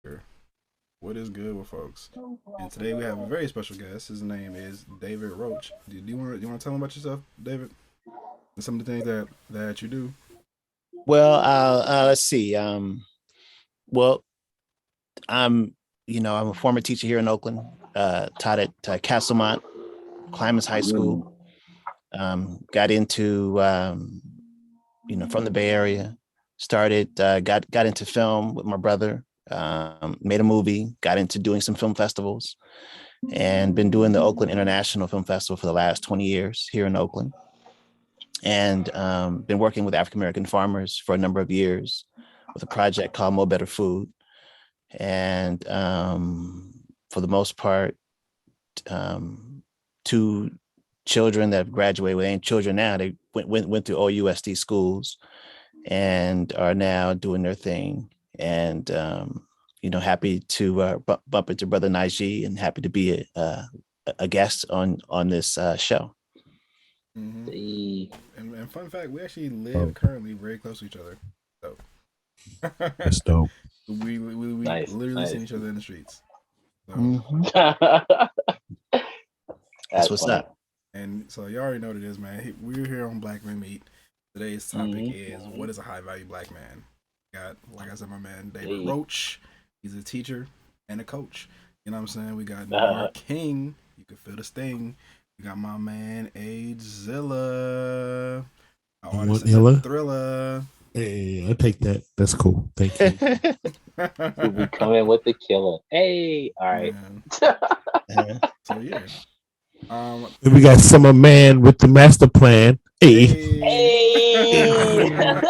Here. What is good with folks? And today we have a very special guest. His name is David Roach. Do you want to tell him about yourself, David, and some of the things that you do? Well, let's see. Well, I'm, I'm a former teacher here in Oakland. Taught at Castlemont Climax High Mm. School. Got into, from the Bay Area. Started, got into film with my brother. Made a movie. Got into doing some film festivals, and been doing the Oakland International Film Festival for the last 20 years here in Oakland. And been working with African American farmers for a number of years with a project called Mo Better Food. And for the most part, two children that have graduated, well, they ain't children now. They went through OUSD schools and are now doing their thing. And happy to bump into Brother Najee, and happy to be a guest on this show. Mm-hmm. See. And fun fact, we actually live Oh, currently very close to each other. So that's dope. we Nice, literally nice. seen each other in the streets. So Mhm. That's That's what's funny. up. and so you already know what it is, man. We're here on Black Men Meet. Today's topic Mhm. is what is a high value black man? Got, like I said, my man David Hey. Roach. He's a teacher and a coach. You know what I'm saying? We got New Uh, York King. You can feel the sting. We got my man Age Zilla. Our artist What in the Illa? thriller. Hey, I take that. That's cool. Thank you. to be coming with the killer. Hey, all right. Man. So yeah. And we got Summer Man with the master plan. Hey, Hey. Hey.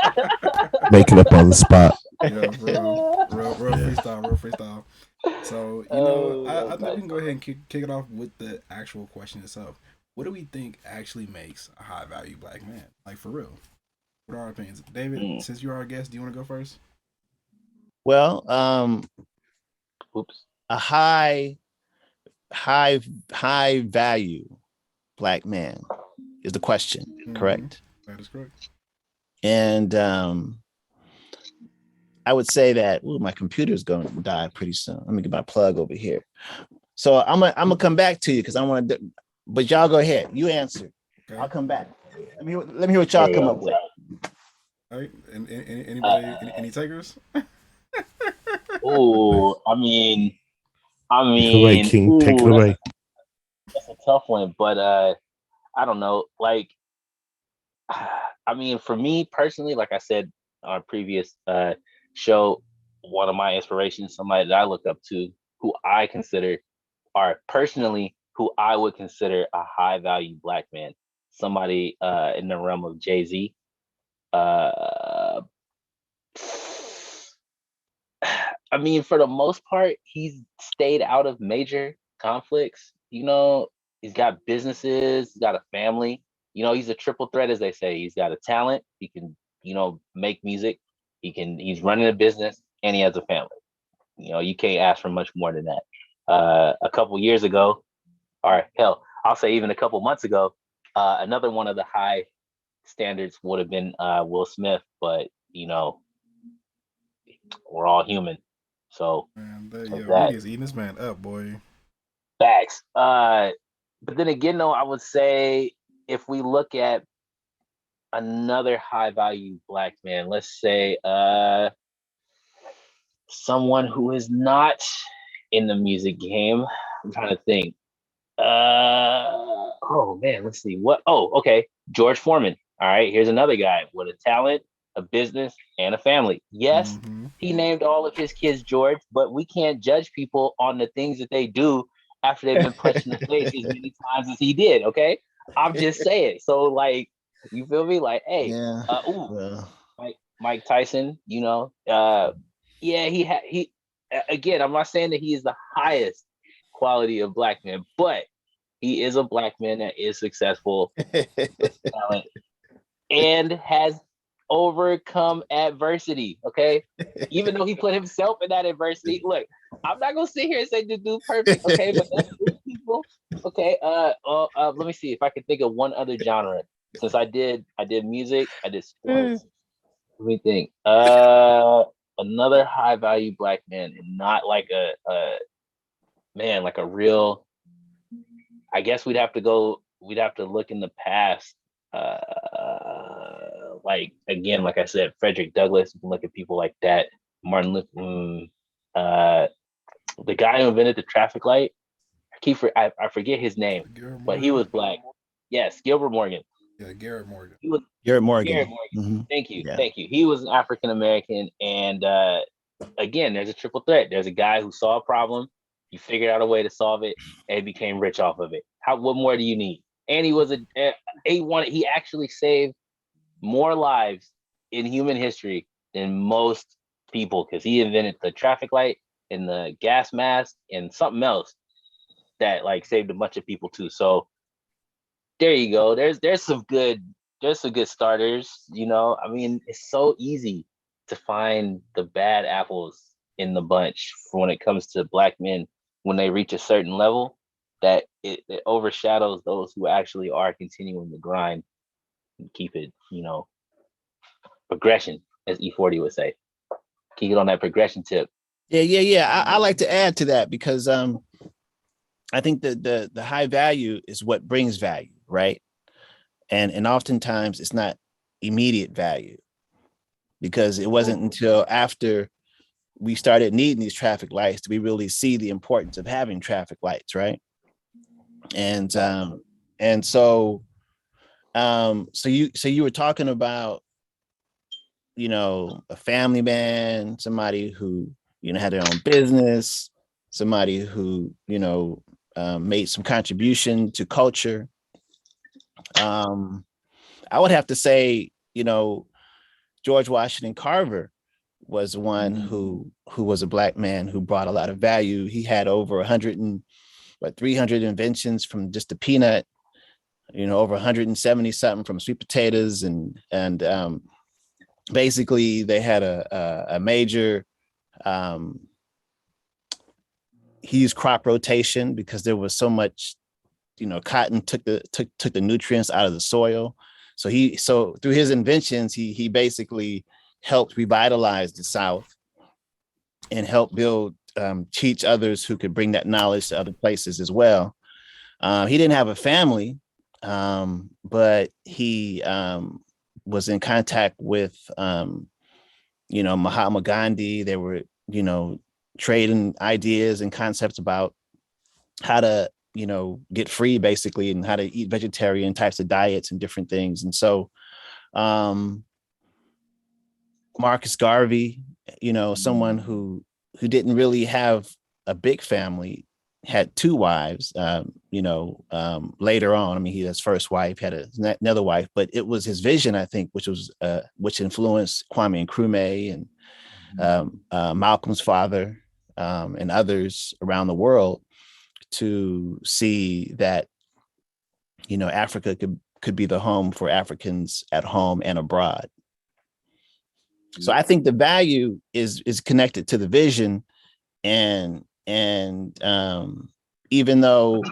making up on the spot. Yeah, for real Yeah. freestyle, real freestyle. So, Oh, I that's think we nice. can go ahead and kick it off with the actual question itself. What do we think actually makes a high value black man? Like, for real. What are our opinions? David, Mm. since you're our guest, do you want to go first? Well, Oops. a high high value black man is the question, Mm-hmm. correct? That is correct. And I would say that my computer's going to die pretty soon. Let me get my plug over here. So I'm gonna come back to you because I want to, but y'all go ahead. You answer. Okay. I'll come back. Let me hear what There y'all you come go. up with. All right. And Uh, anybody, any takers? oh, I Take it away, mean, King. Take it ooh, away. that's a tough one. But I don't know. Like, for me personally, like I said on a previous show, one of my inspirations, somebody that I look up to, who I consider, or personally, who I would consider a high value black man, somebody in the realm of Jay-Z. Uh, for the most part, he's stayed out of major conflicts. He's got businesses, he's got a family. He's a triple threat, as they say. He's got a talent. He can, make music. He's running a business, and he has a family. You can't ask for much more than that. A couple years ago, or hell, I'll say even a couple months ago, another one of the high standards would have been Will Smith, but we're all human. So Man, there's that. media's eating this man up, boy. Facts. But then again, though, I would say if we look at another high value black man, let's say someone who is not in the music game. I'm trying to think. Oh man, let's see. Okay. George Foreman. All right, here's another guy with a talent, a business, and a family. Yes, Mm-hmm. he named all of his kids George, but we can't judge people on the things that they do after they've been punched in the face as many times as he did. Okay, I'm just saying. So like, you feel me? Like, hey, Yeah. ooh, Well, Mike Tyson. Yeah, he. Again, I'm not saying that he is the highest quality of black man, but he is a black man that is successful, with talent, and has overcome adversity. Okay, even though he put himself in that adversity. Look, I'm not gonna sit here and say the dude perfect. Okay, but there's people. Okay, let me see if I can think of one other genre. Since I did music, I did sports. Let me think. another high value black man, and not like a man, like a real. I guess we'd have to look in the past. Like again, like I said, Frederick Douglass. You can look at people like that. Martin Luther, the guy who invented the traffic light. I forget his name, but he was black. Yes, Gilbert Morgan. Yeah, Garrett Morgan. He was Garrett Morgan. Garrett Morgan. Mm-hmm. Thank you, Yeah. thank you. He was an African American, and again, there's a triple threat. There's a guy who saw a problem, he figured out a way to solve it, and he became rich off of it. What more do you need? And he actually saved more lives in human history than most people, because he invented the traffic light and the gas mask and something else that like saved a bunch of people too. So there you go. There's some good starters. You know, I mean, it's so easy to find the bad apples in the bunch for when it comes to black men when they reach a certain level, that it overshadows those who actually are continuing to grind and keep it, you know, progression, as E40 would say. Keep it on that progression tip. Yeah. I like to add to that because I think that the high value is what brings value, right? And oftentimes it's not immediate value, because it wasn't until after we started needing these traffic lights do we really see the importance of having traffic lights, right? And so you were talking about, you know, a family man, somebody who, you know, had their own business, somebody who, you know, made some contribution to culture. I would have to say, you know, George Washington Carver was one who was a black man who brought a lot of value. He had over 300 inventions from just a peanut, you know, over 170 something from sweet potatoes, and basically they had a major he used crop rotation because there was so much, you know, cotton took the nutrients out of the soil. So through his inventions, he basically helped revitalize the South and help teach others who could bring that knowledge to other places as well. He didn't have a family, but he was in contact with, you know, Mahatma Gandhi. They were, you know, trading ideas and concepts about how to, you know, get free basically, and how to eat vegetarian types of diets and different things. And so Marcus Garvey, you know, someone who didn't really have a big family, had two wives, you know, later on. I mean, his first wife had another wife, but it was his vision, I think, which influenced Kwame Nkrumah and Malcolm's father, and others around the world, to see that, you know, Africa could be the home for Africans at home and abroad. So I think the value is connected to the vision, and even though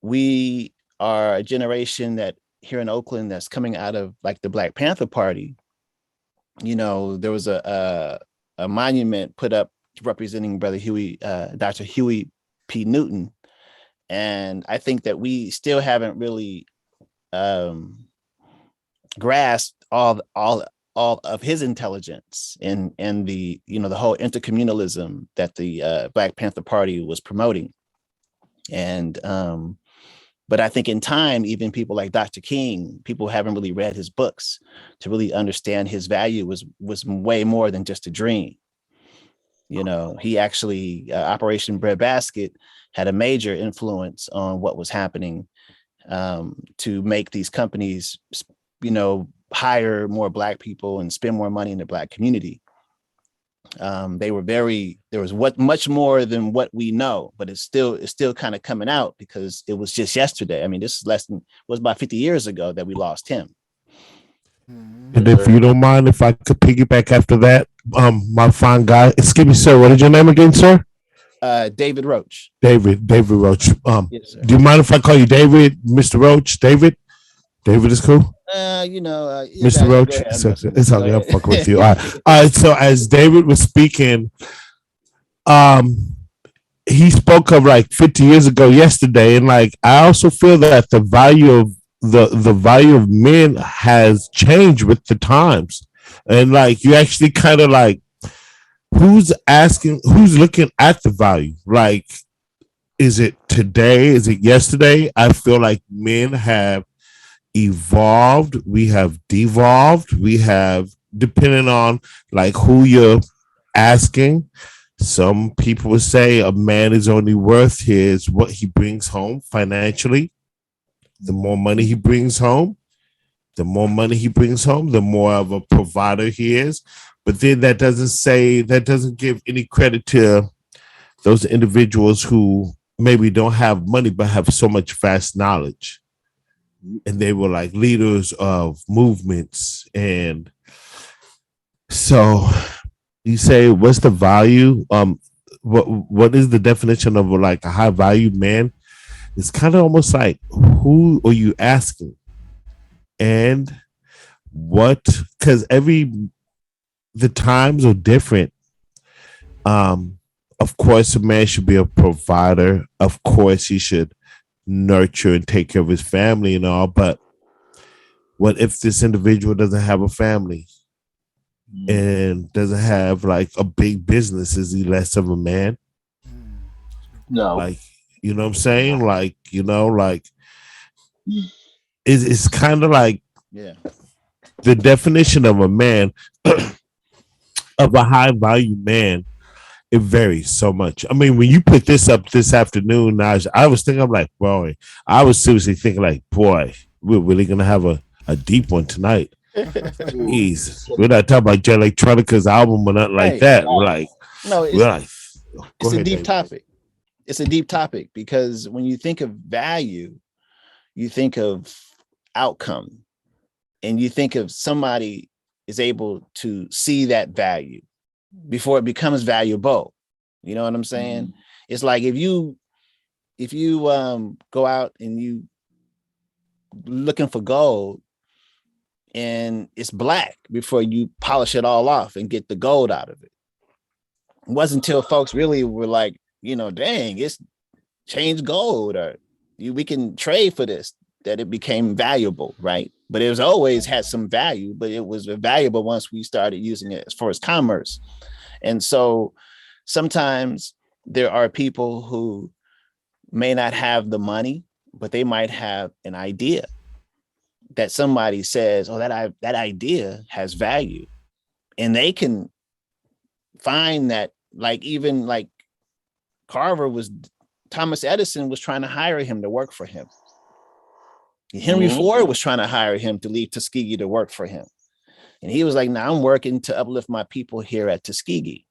we are a generation that here in Oakland that's coming out of like the Black Panther Party, you know, there was a monument put up representing Brother Huey, Dr. Huey P. Newton, and I think that we still haven't really grasped all of his intelligence and the, you know, the whole intercommunalism that the Black Panther Party was promoting. And but I think in time, even people like Dr. King, people haven't really read his books to really understand his value was way more than just a dream. You know, he actually, Operation Breadbasket had a major influence on what was happening, to make these companies, you know, hire more Black people and spend more money in the Black community. There was much more than what we know, but it's still kind of coming out because it was just yesterday. I mean, this was about 50 years ago that we lost him. And if you don't mind, if I could piggyback after that, my fine guy, excuse me, sir, what is your name again, sir? David Roach. David Roach. Yes, do you mind if I call you David, Mr. Roach, David? David is cool. Yeah, Mr. go Roach, ahead. I'm messing with it's you. okay. I'm Go fucking with you. ahead. All right. So as David was speaking, um, he spoke of like 50 years ago yesterday, and like I also feel that the value of men has changed with the times, and like you actually kind of like who's looking at the value, like is it today, is it yesterday? I feel like men have evolved, we have devolved, we have, depending on like who you're asking. Some people would say a man is only worth his what he brings home financially. The more money he brings home, the more of a provider he is. But then that doesn't give any credit to those individuals who maybe don't have money but have so much vast knowledge, and they were like leaders of movements. And so you say, what's the value? What is the definition of like a high value man? It's kind of almost like, who are you asking, and what? Because the times are different. Of course, a man should be a provider. Of course, he should nurture and take care of his family and all. But what if this individual doesn't have a family and doesn't have like a big business? Is he less of a man? No. Like, you know what I'm saying? Like, like it's kind of like Yeah. the definition of a man, of a high value man, it varies so much. I mean, when you put this up this afternoon, Naj, I was thinking, I'm like, boy, I was seriously thinking, like, boy, we're really gonna have a deep one tonight. Jeez, we're not talking about Jay Electronica's album or nothing like Right. that. No, We're like, go it's a ahead, deep Dave. topic. It's a deep topic because when you think of value, you think of outcome, and you think of somebody is able to see that value before it becomes valuable. You know what I'm saying? Mm-hmm. It's like if you go out and you looking for gold and it's black before you polish it all off and get the gold out of it. It wasn't until folks really were like, dang, it's changed gold, or we can trade for this, that it became valuable, right? But it was always had some value, but it was valuable once we started using it as far as commerce. And so sometimes there are people who may not have the money, but they might have an idea that somebody says, oh, that idea has value. And they can find that, like, even like Thomas Edison was trying to hire him to work for him. Henry Ford was trying to hire him to leave Tuskegee to work for him. And he was like, I'm working to uplift my people here at Tuskegee.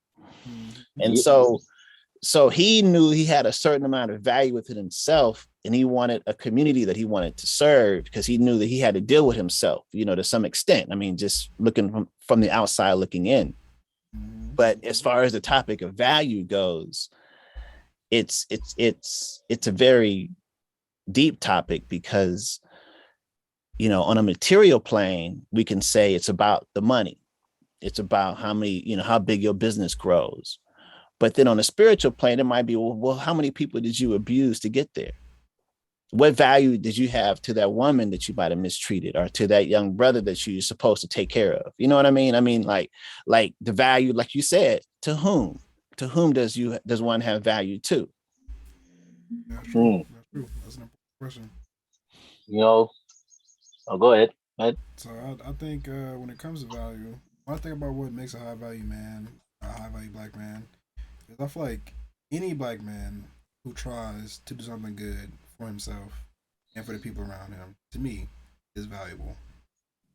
And so he knew he had a certain amount of value within himself, and he wanted a community that he wanted to serve, because he knew that he had to deal with himself, to some extent. I mean, just looking from the outside looking in. But as far as the topic of value goes, it's a very deep topic, because on a material plane, we can say it's about the money. It's about how many, how big your business grows. But then on a spiritual plane, it might be, well, how many people did you abuse to get there? What value did you have to that woman that you might have mistreated, or to that young brother that you're supposed to take care of? You know what I mean? I mean, like the value, like you said, to whom does one have value to? That's true. That's an important question. Go ahead. So I think when it comes to value, when I think about what makes a high value man, a high value black man, is I feel like any black man who tries to do something good for himself and for the people around him, to me, is valuable.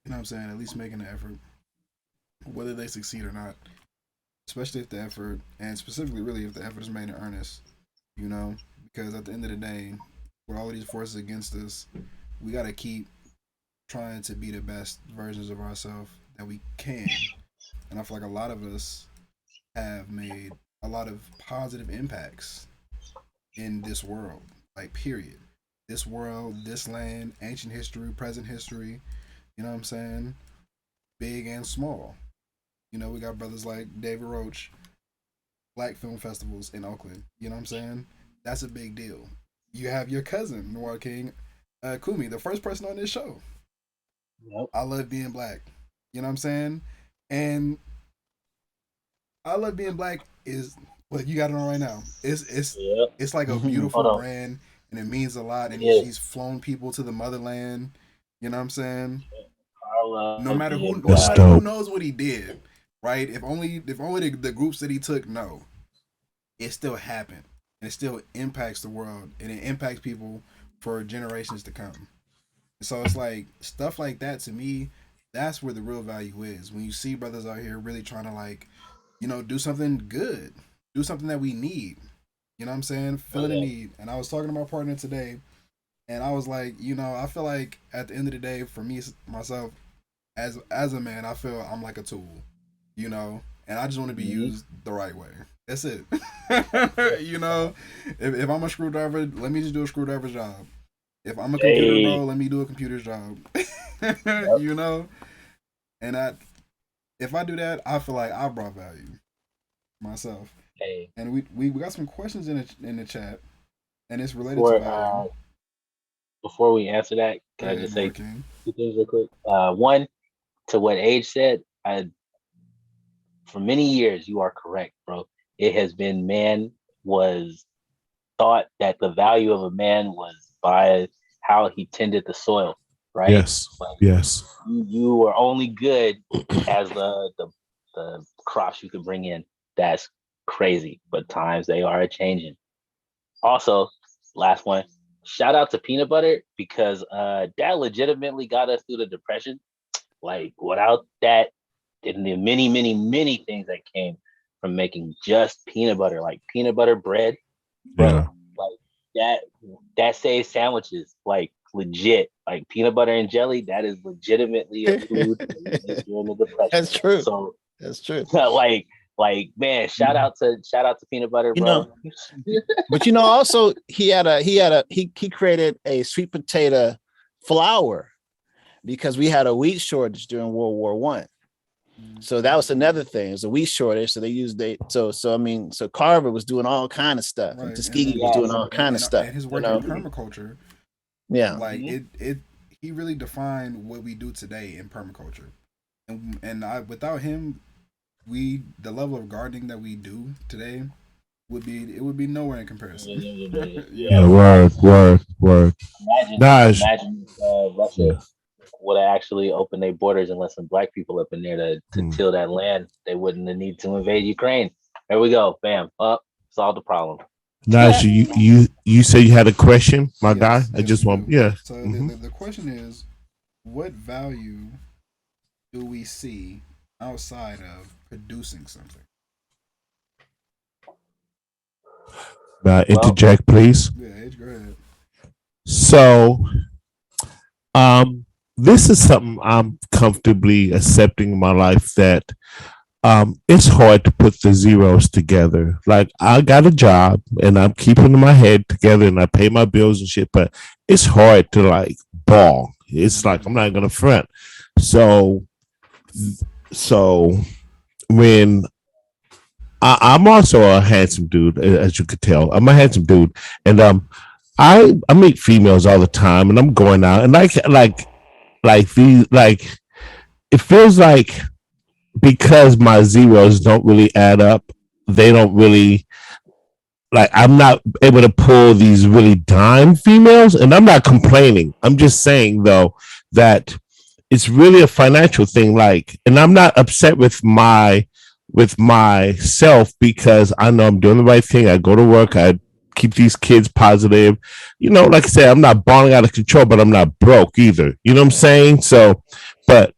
You know what I'm saying? At least making an effort, whether they succeed or not. Especially if the effort, and specifically, really, if the effort is made in earnest. You know, because at the end of the day, with all of these forces against us, we gotta keep trying to be the best versions of ourselves that we can. And I feel like a lot of us have made a lot of positive impacts in this world, like period. this world, this land, ancient history, present history. You know what I'm saying? Big and small. You know, we got brothers like David Roach, Black Film Festivals in Oakland. You know what I'm saying? That's a big deal. You have your cousin, Noir King, Kumi, the first person on this show. Yep. I love being black. You know what I'm saying? And I love being black is what you got it on right now. Yep. It's like a Mhm. beautiful Hold on. brand and it means a lot. And Yeah. he's flown people to the motherland. You know what I'm saying? I love No matter who, being no That's black. matter who dope. knows what he did, right? If only the groups that he took know, it still happened and it still impacts the world and it impacts people for generations to come. So it's like stuff like that to me. That's where the real value is when you see brothers out here really trying to like, do something good, do something that we need. You know what I'm saying? Filling a Yeah. need. And I was talking to my partner today, and I was like, I feel like at the end of the day, for me myself, as a man, I feel I'm like a tool, and I just want to be Mhm. used the right way. That's it. If I'm a screwdriver, let me just do a screwdriver job. If I'm a computer Hey. bro, let me do a computer job. Yep. And if I do that, I feel like I brought value myself. Hey. And we got some questions in the chat, and it's related to Before value. before we answer that, Go can I ahead, just Noir say King. two things real quick? One, to what Age said, for many years you are correct, bro. It has been man was thought that the value of a man was by how he tended the soil, right? Yes. Like Yes. you were only good as the crops you could bring in. That's crazy, but times they are a changing. Also, last one. Shout out to peanut butter because that legitimately got us through the depression. Like without that, and the many, many, many things that came from making just peanut butter, like peanut butter bread, bro. Yeah. Like that that saves sandwiches, like legit. Like peanut butter and jelly, that is legitimately a food that we ate during the depression. That's true. So That's true. like man, shout out to peanut butter, You bro. know, but also he created a sweet potato flour because we had a wheat shortage during World War I. So that was another thing. It was a wheat shortage. So they used so Carver was doing all kind of stuff, and Right, Tuskegee was Yes. doing all kind of stuff. and his You work in know, permaculture, yeah. like Mhm. it he really defined what we do today in permaculture. And without him, the level of gardening that we do today would be nowhere in comparison. you Yeah. Yeah. know? Word. Naj. Imagine Russia Yeah. would have actually opened their borders and let some black people up in there to Hmm. till that land. They wouldn't have need to invade Ukraine. There we go. Bam. Up. Solve the problem. Naj, you say you had a question, my guy. Yes, I yes, just we want, do. yeah. So Hmm. the question is, what value do we see outside of producing something? Well, Interject, please. Yeah, Edge, go ahead. So, um, this is something I'm comfortably accepting in my life that it's hard to put the zeros together. Like I got a job and I'm keeping my head together and I pay my bills and shit, but it's hard to like ball. It's like I'm not gonna front. So so when I'm also a handsome dude, as you could tell. I'm a handsome dude, and I meet females all the time, and I'm going out, and like it feels like because my zeros don't really add up, they don't really like I'm not able to pull these really dime females, and I'm not complaining. I'm just saying though that it's really a financial thing. Like, and I'm not upset with myself because I know I'm doing the right thing. I go to work. I keep these kids positive. Like I said, I'm not balling out of control, but I'm not broke either. You know what I'm saying? So, but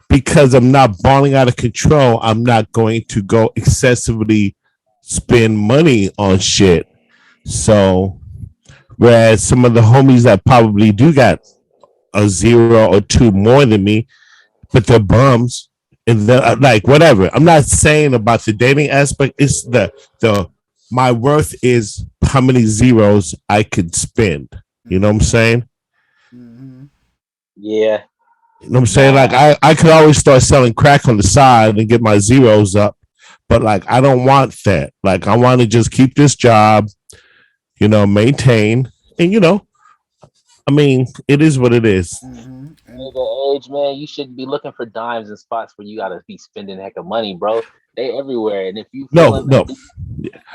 because I'm not balling out of control, I'm not going to go excessively spend money on shit. So, whereas some of the homies that probably do got a zero or two more than me, but they're bums and they're like whatever. I'm not saying about the dating aspect. It's the my worth is how many zeros I could spend. You know what I'm saying? Mm-hmm. Yeah. You know what I'm saying? Like Nah. I could always start selling crack on the side and get my zeros up, but like I don't want that. Like I want to just keep this job, maintain, and I mean, it is what it is. Mm-hmm. And The age, man, you shouldn't be looking for dimes in spots where you gotta be spending a heck of money, bro. They everywhere, and if you No, feeling no.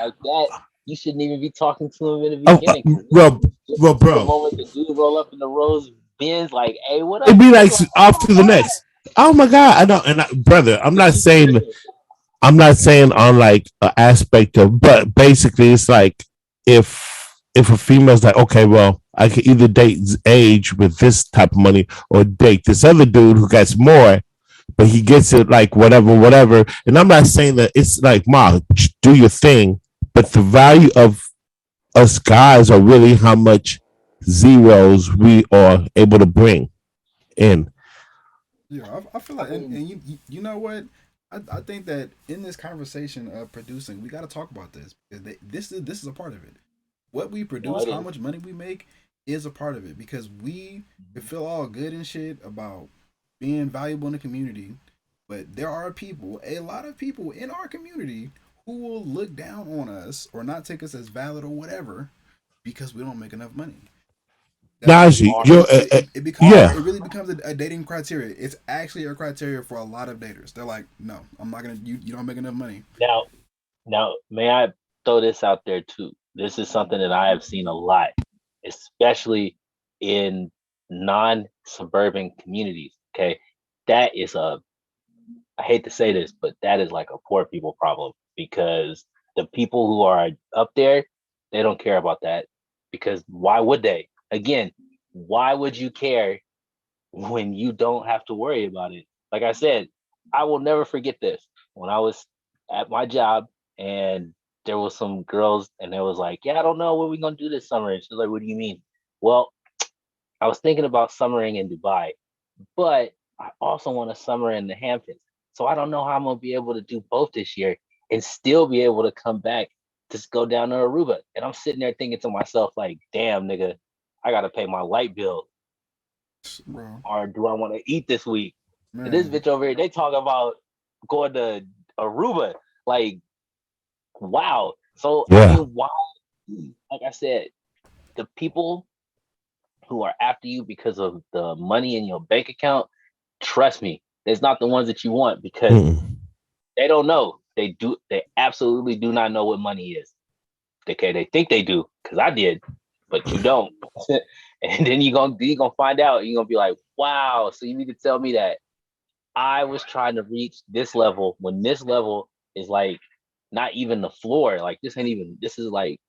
like that, you shouldn't even be talking to them in the Oh, beginning because well, well, the bro, moment the dude roll up in the rose Benz, like, hey, what it'd up? be You like like, off oh to the next. Oh my god, I know, and brother, I'm not saying on like an aspect of, but basically it's like if a female's like, okay, well, I can either date age with this type of money or date this other dude who gets more, but he gets it like whatever, whatever. And I'm not saying that it's like, Ma, do your thing, but the value of us guys are really how much zeros we are able to bring in. yeah, I feel like, I mean, and you know what? I think that in this conversation of producing, we got to talk about this because this is a part of it. What we no, produce, it how is. much money we make, is a part of it because we feel all good and shit about being valuable in the community, but there are people, a lot of people in our community who will look down on us or not take us as valid or whatever because we don't make enough money. That really Najee, Hard. it becomes yeah, it really becomes a dating criteria. It's actually a criteria for a lot of daters. They're like, no, I'm not gonna. You don't make enough money. Now, now, may I throw this out there too? This is something that I have seen a lot, especially in non-suburban communities. Okay, that is a I hate to say this, but that is like a poor people problem because the people who are up there, they don't care about that because why would they? Again, why would you care when you don't have to worry about it? Like I said, I will never forget this. When I was at my job and there was some girls and they was like, "Yeah, I don't know what we're gonna do this summer." And she's like, "What do you mean?" Well, I was thinking about summering in Dubai, but I also want a summer in the Hamptons. So I don't know how I'm gonna be able to do both this year and still be able to come back to go down to Aruba. And I'm sitting there thinking to myself, like, damn, nigga, I gotta pay my light bill, Bro, or do I want to eat this week? And this man, bitch over here, they talk about going to Aruba. Like, wow. So I yeah. mean, why? Like I said, the people who are after you because of the money in your bank account, trust me, it's not the ones that you want because Mm. they don't know. They absolutely do not know what money is. Okay, they think they do, because I did, but you don't. And then you gonna find out, you're gonna be like, wow, so you need to tell me that I was trying to reach this level when this level is like not even the floor. Like this is like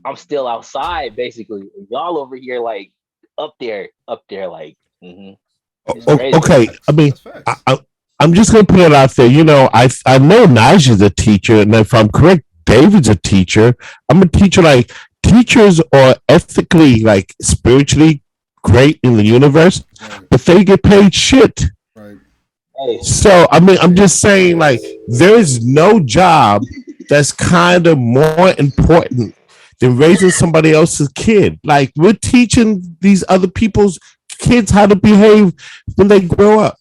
I'm still outside basically. Y'all over here like up there, like it's man, crazy. Okay, I facts. mean, That's I, facts. I, I'm just gonna put it out there. I know Naja's a teacher, and if I'm correct, David's a teacher. I'm a teacher. Like teachers are ethically, like spiritually great in the universe, Right, but they get paid shit. right. Hey, So I mean, I'm Hey, just saying, like, there is no job that's kind of more important than raising somebody else's kid. Like we're teaching these other people's kids how to behave when they grow up,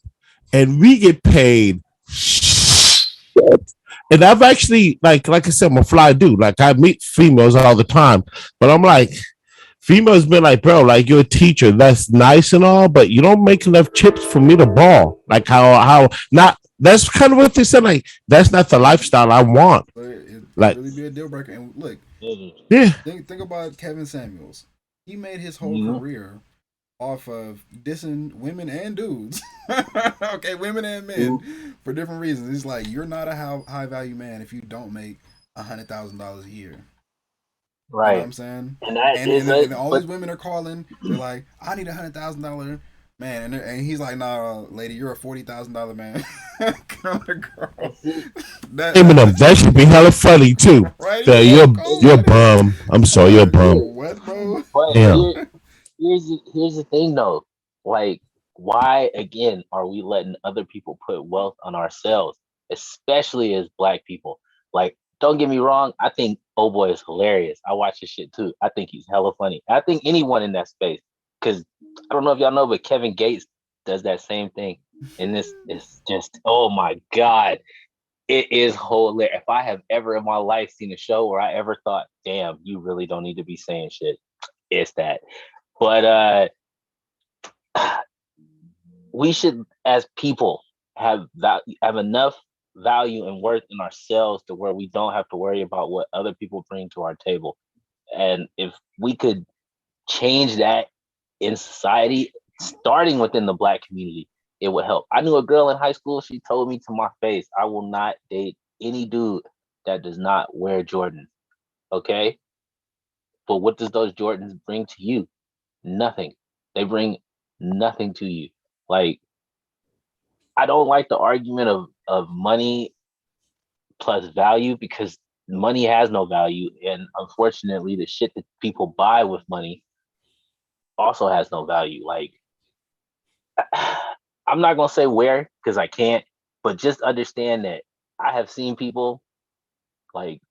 and we get paid shit. And I've actually, like I said, I'm a fly dude. Like I meet females all the time, but I'm like, females been like, bro, like you're a teacher. That's nice and all, but you don't make enough chips for me to ball. Like how not. That's kind of what they said. Like that's not the lifestyle I want. but it Like really be a deal breaker. And look, yeah, think about Kevin Samuels. He made his whole mhm. career off of dissing women and dudes. Okay, women and Mhm. men for different reasons. It's like you're not a high value man if you don't make $100,000 a year. You know what Right. I'm saying? And that And is and, it. and all But these women are calling. They're like, I need $100,000, man. And he's like, Nah, lady, you're a $40,000 man. Come on, girl. and see, Eminem, that should be hella funny too. Right. The, He's and, you're so cold and you're a blooded. bum. I'm I'm sorry, you're a like, bum. what, bro? but Yeah. here's the thing though. Like, why again are we letting other people put wealth on ourselves, especially as black people? Like, don't get me wrong. I think oh boy is hilarious. I watch his shit too. I think he's hella funny. I think anyone in that space, because I don't know if y'all know, but Kevin Gates does that same thing. And this is just, oh my God. It is hilarious. If I have ever in my life seen a show where I ever thought, damn, you really don't need to be saying shit, it's that. But we should, as people, have enough value and worth in ourselves to where we don't have to worry about what other people bring to our table. And if we could change that in society, starting within the Black community, it would help. I knew a girl in high school. She told me to my face, I will not date any dude that does not wear Jordans. Okay. But what does those Jordans bring to you? Nothing. They bring nothing to you. Like, I don't like the argument of money plus value, because money has no value. And unfortunately, the shit that people buy with money also has no value. Like, I'm not gonna say where because I can't, but just understand that I have seen people like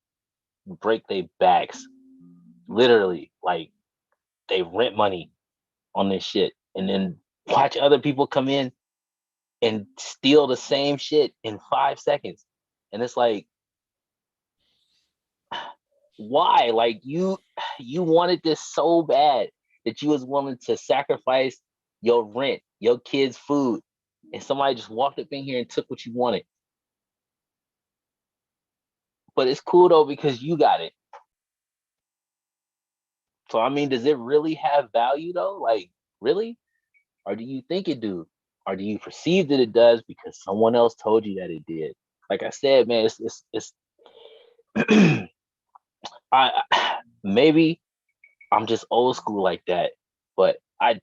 break their backs, literally, like they rent money on this shit, and then watch other people come in and steal the same shit in 5 seconds, and it's like, why? Like you wanted this so bad that you was willing to sacrifice your rent, your kids' food, and somebody just walked up in here and took what you wanted. But it's cool though because you got it. So I mean, does it really have value though? Like, really? Or do you think it do? Or do you perceive that it does because someone else told you that it did? Like I said, man, it's I maybe I'm just old school like that, but I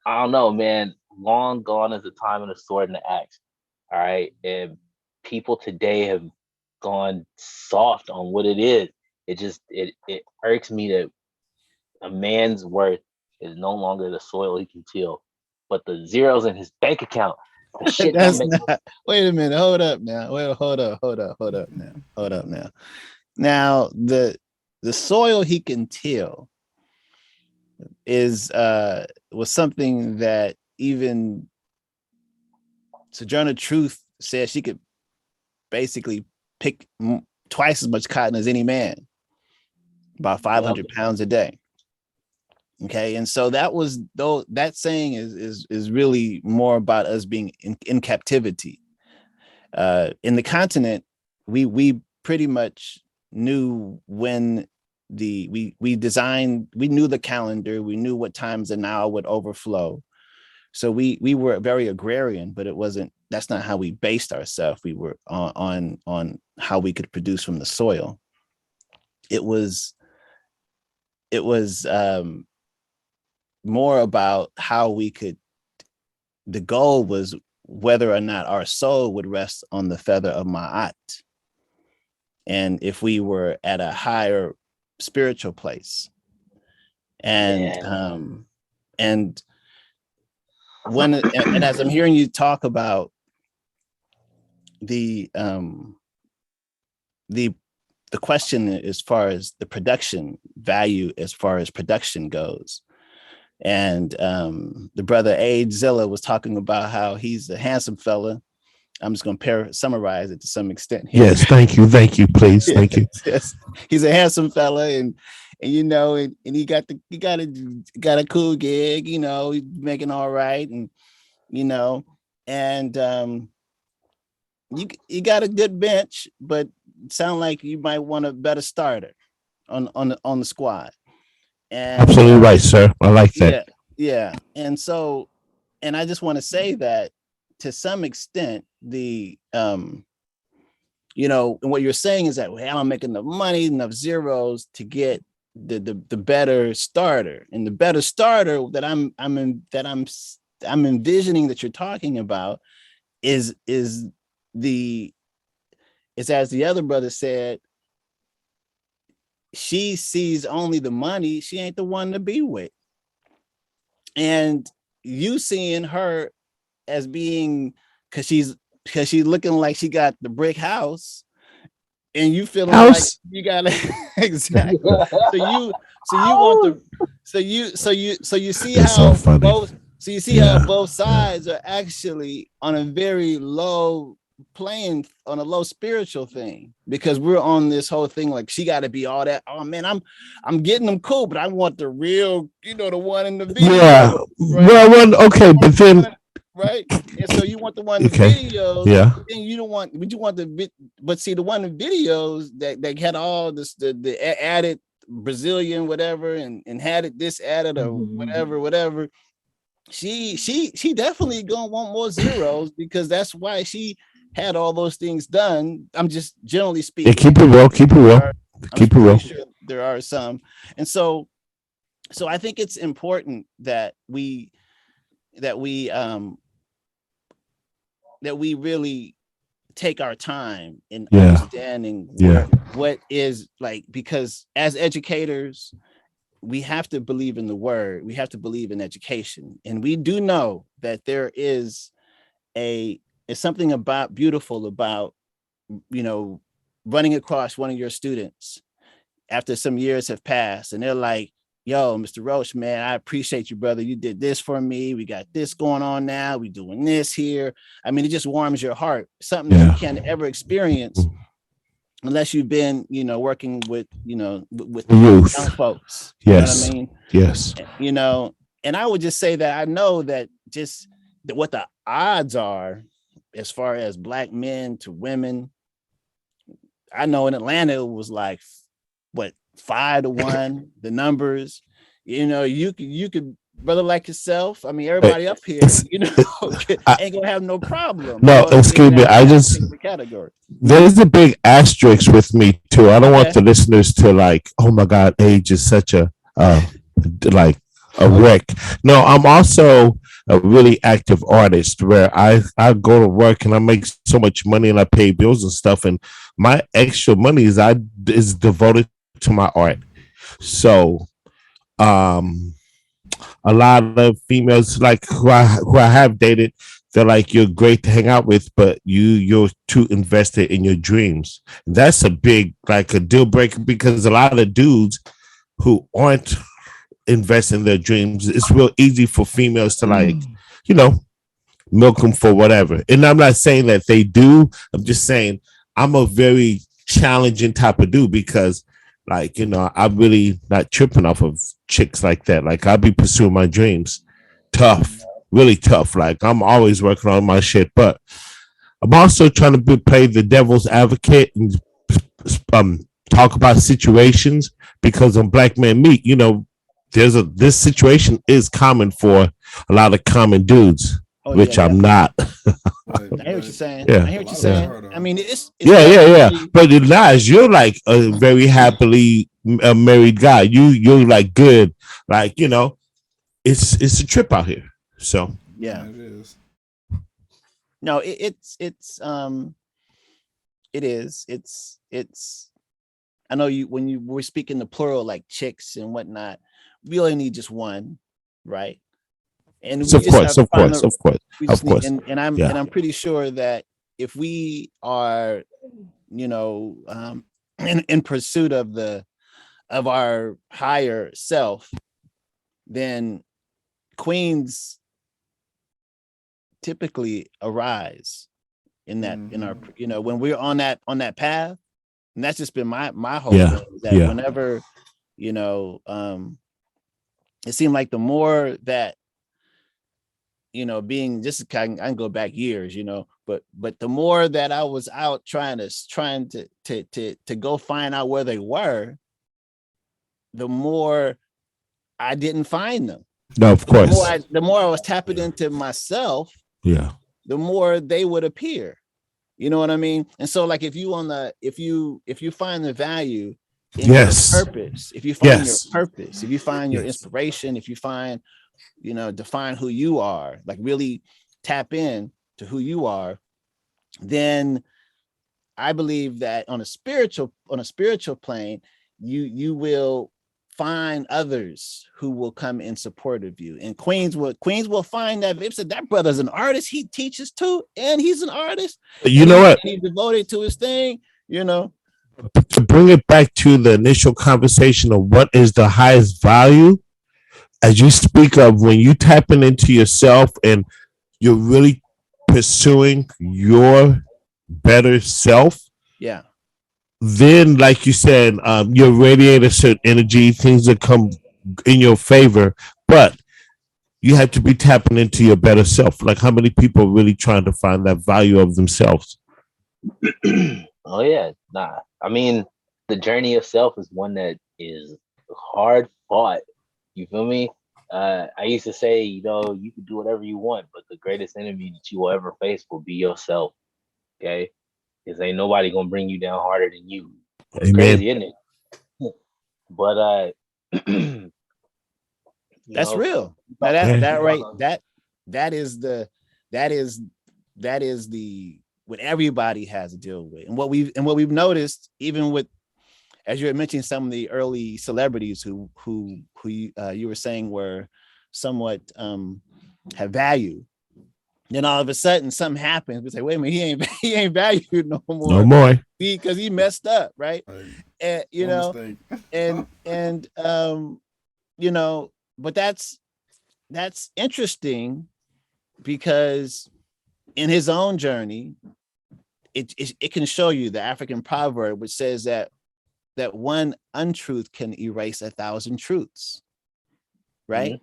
don't know, man. Long gone is the time of the sword and the axe. All right. And people today have gone soft on what it is. It irks me that a man's worth is no longer the soil he can till, but the zeros in his bank account. The shit that That's makes not. Wait a minute. Hold up now. Wait. Hold up now. Hold up now. Now the soil he can till is was something that even Sojourner Truth said she could basically pick twice as much cotton as any man, about 500 pounds a day. Okay, and so that was, though, that saying is really more about us being in captivity. In the continent, we pretty much knew when we designed, we knew the calendar, we knew what times the Nile would overflow. So we were very agrarian, but it wasn't, that's not how we based ourselves. We were on how we could produce from the soil. It was more about how we could, the goal was whether or not our soul would rest on the feather of Ma'at. And if we were at a higher spiritual place. And and as I'm hearing you talk about the question as far as the production value, as far as production goes, and the brother Age Zilla was talking about how he's a handsome fella. I'm just going to summarize it to some extent here. Yes, thank you, please, thank you. Yes. He's a handsome fella, and you know, and he got a cool gig, you know, he's making all right, and you know, and you got a good bench, but sound like you might want a better starter on the squad. And absolutely right, sir. I like that. Yeah. And so, and I just want to say that to some extent, the you know, and what you're saying is that, well, I'm making enough money, enough zeros to get the better starter, and the better starter that I'm envisioning that you're talking about is as the other brother said, she sees only the money, she ain't the one to be with. And you seeing her as being, because she's looking like she got the brick house and you feeling like House. you gotta exactly. So you want the so you see That's so how funny. both so you see how Yeah. both sides are actually on a very low plane, on a low spiritual thing, because we're on this whole thing like she got to be all that. Oh man, I'm getting them cool, but I want the real, the one in the Yeah. video, right? Well, okay, but then Right, and so you want the one in the okay. videos, Yeah. but then you don't want, but you want but see the one in videos that had all this the added Brazilian whatever and had it this added or whatever. She definitely gonna want more zeros because that's why she had all those things done. I'm just generally Yeah, speaking. keep it real. Keep it real. I'm Keep it pretty real. sure there are some, and so I think it's important that we that we really take our time in Yeah. understanding Yeah. what is like, because as educators, we have to believe in the word, we have to believe in education, and we do know that there is something about beautiful about running across one of your students after some years have passed and they're like, yo, Mr. Roach, man, I appreciate you, brother. You did this for me. We got this going on now. We doing this here. I mean, it just warms your heart. Something that you can't ever experience unless you've been, working with, with Youth. young folks. Yes. You know what I mean? Yes. And I would just say that I know that just what the odds are as far as Black men to women. I know in Atlanta it was like what 5-1, the numbers, you could brother like yourself. I mean, everybody up here, ain't gonna have no problem. No, excuse me. I just category. There's a big asterisk with me too. I don't want the listeners to like, oh my God, age is such a like a wreck. No, I'm also a really active artist where I go to work and I make so much money and I pay bills and stuff, and my extra money is devoted to my art. So a lot of females like who I have dated, they're like, you're great to hang out with, but you're too invested in your dreams. That's a big, like, a deal breaker, because a lot of dudes who aren't investing in their dreams, it's real easy for females to like, milk them for whatever. And I'm not saying that they do. I'm just saying I'm a very challenging type of dude, because like, I'm really not tripping off of chicks like that. Like, I'll be pursuing my dreams. Tough, really tough. Like, I'm always working on my shit, but I'm also trying to play the devil's advocate and talk about situations, because on Black Men Meet, this situation is common for a lot of common dudes, which I'm not. I hear what you're saying. Yeah. I hear what you're saying. I mean, it's yeah. But Elias, you're like a very happily married guy. You're like good, like it's a trip out here. So yeah, it is. No, it is. It's. I know you when you were speaking the plural like chicks and whatnot. We only need just one, right? And of course. And I'm pretty sure that if we are, in pursuit of our higher self, then queens typically arise in that in our when we're on that path. And that's just been my whole thing, that whenever it seemed like the more that being just I can go back years, but the more that I was out trying to go find out where they were, the more I didn't find them. No, of course. The more I was tapping into myself, the more they would appear. You know what I mean? And so, like, if you find the value in your purpose, if you find your purpose, if you find your inspiration, if you find, define who you are, like really tap in to who you are, then I believe that on a spiritual plane, you will find others who will come in support of you. And queens will find that if that brother's an artist, he teaches too, and he's an artist. You know what? He's devoted to his thing, To bring it back to the initial conversation of what is the highest value, as you speak of when you tapping into yourself and you're really pursuing your better self, Yeah. then like you said, you radiate a certain energy, things that come in your favor, but you have to be tapping into your better self. Like how many people are really trying to find that value of themselves? Oh yeah, nah. I mean, the journey of self is one that is hard fought. You feel me? I used to say, you can do whatever you want, but the greatest enemy that you will ever face will be yourself. Okay, because ain't nobody gonna bring you down harder than you. That's Amen. crazy, isn't it? But That's real. Now talk that Yeah. that right about that is the that is that is the what everybody has to deal with. And what we've noticed, even with, as you had mentioned, some of the early celebrities who you were saying were somewhat have value. Then all of a sudden something happens. We say, wait a minute, he ain't valued no No more more. because he messed up, right? Like, And one mistake. and but that's interesting because in his own journey, it can show you the African proverb which says that one untruth can erase 1,000 truths, right? Mhm.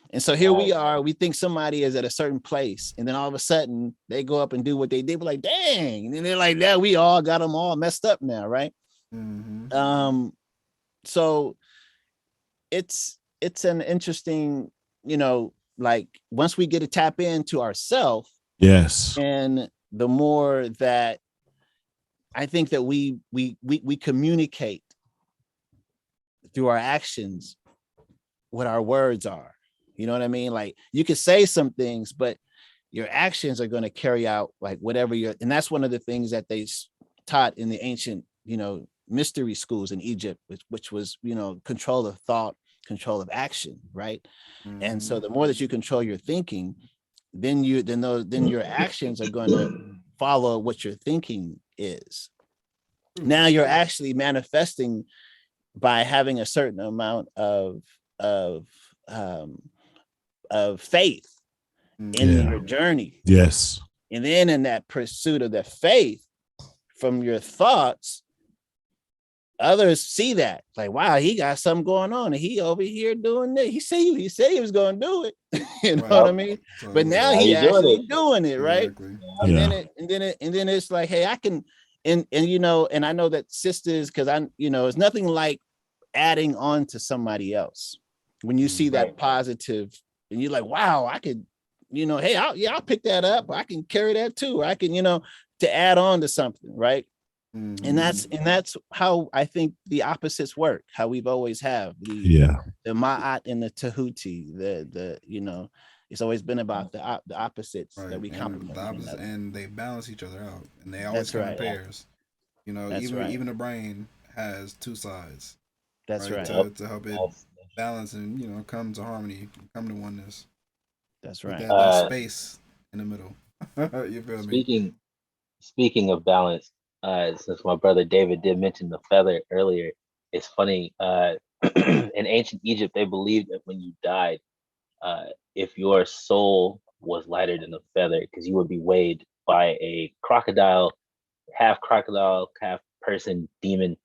And so here we are, we think somebody is at a certain place, and then all of a sudden they go up and do what they did. We're like, dang, and then they're like, yeah, we all got them all messed up now, right? Mm-hmm. So it's an interesting, like once we get to tap into ourself, Yes. and the more that I think that we communicate through our actions what our words are. You know what I mean? Like you could say some things, but your actions are going to carry out like whatever you're, and that's one of the things that they taught in the ancient, mystery schools in Egypt, which was, control of thought, control of action, right? And Mm-hmm. so the more that you control your thinking, then your actions are going to follow what your thinking is. Now you're actually manifesting by having a certain amount of um of faith in Yeah. your journey. Yes. And then in that pursuit of that faith from your thoughts, others see that like, wow, he got something going on and he over here doing this. He said he was going to do it. You know what I Right. mean? So, But now Now he you're doing actually it. doing it, right? exactly. And then Yeah. and then it's like, hey, I can, and I know that sisters, because it's nothing like adding on to somebody else when you see that Right. positive, and you're like, wow, I could, hey, I'll pick that up. I can carry that too. I can, to add on to something, right? And Mm-hmm. that's how I think the opposites work. How we've always have Yeah. the Ma'at and the Tahuti. It's always been about the opposites that Right. we And complement the one opposite, another. and they balance each other out, and they always That's come in right. pairs. That's Even right. even the brain has two sides, That's right? right. Yep. To help it That's, balance and come to harmony, come to oneness That's with right. that space in the middle. You feel me? speaking speaking of balance, since my brother David did mention the feather earlier, it's funny. In ancient Egypt, they believed that when you died, uh, if your soul was lighter than a feather, because you would be weighed by a crocodile, half person demon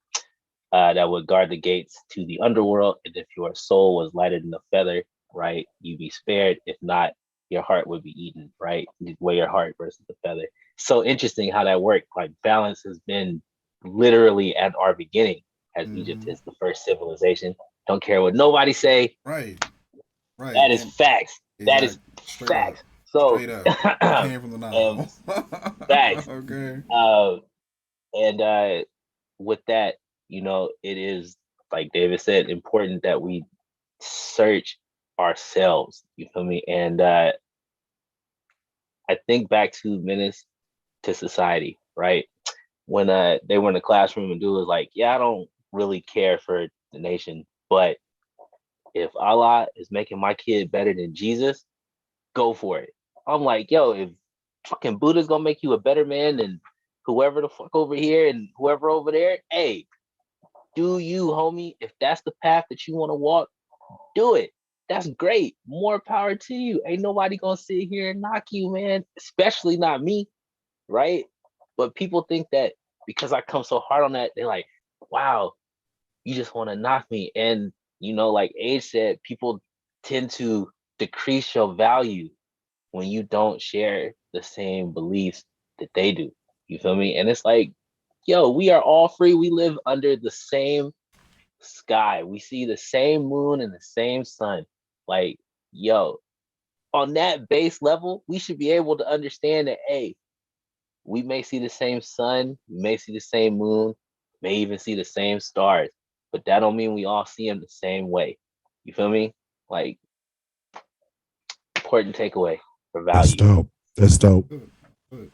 that would guard the gates to the underworld. And if your soul was lighter than a feather, right, you'd be spared. If not, your heart would be eaten, right? You'd weigh your heart versus the feather. So interesting how that worked. Like balance has been literally at our beginning, as Egypt Mm-hmm. is the first civilization. Don't care what nobody say. Right. Right. That is And facts. That is exact. Straight up. facts. So, Straight up. Came from the um, Nile. facts. Okay. Uh, and with that, it is like David said, important that we search ourselves. You feel me? And I think back to Menace to Society, right? When they were in the classroom and dude was like, "Yeah, I don't really care for the nation, but if Allah is making my kid better than Jesus, go for it." I'm like, yo, if fucking Buddha's gonna make you a better man than whoever the fuck over here and whoever over there, hey, do you, homie? If that's the path that you want to walk, do it. That's great. More power to you. Ain't nobody gonna sit here and knock you, man. Especially not me, right? But people think that because I come so hard on that, they're like, wow, you just want to knock me. And like Age said, people tend to decrease your value when you don't share the same beliefs that they do. You feel me? And it's like, yo, we are all free. We live under the same sky. We see the same moon and the same sun. Like, yo, on that base level, we should be able to understand that, hey, we may see the same sun, we may see the same moon, may even see the same stars, but that don't mean we all see them the same way. You feel me? Like, important takeaway for That's value. dope. That's dope. Good, good.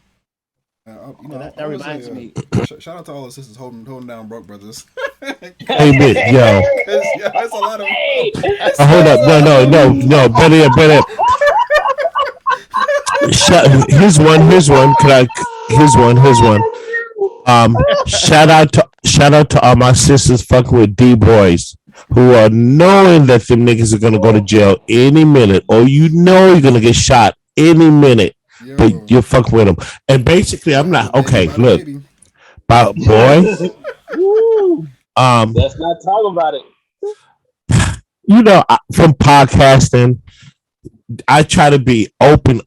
That reminds me. Shout out to all the sisters holding down broke brothers. Amen. Yo. Because it's a lot of. Hey! Hold up. No. Better yet. Here's one. Here's one. Shout out to all my sisters fucking with D boys who are knowing that them niggas are gonna go to jail any minute, or you're gonna get shot any minute, Yo, but you're fucking with them. And basically, I'm not okay. Baby, Look, baby. about boy. Woo! Let's not talk about it. From podcasting, I try to be open,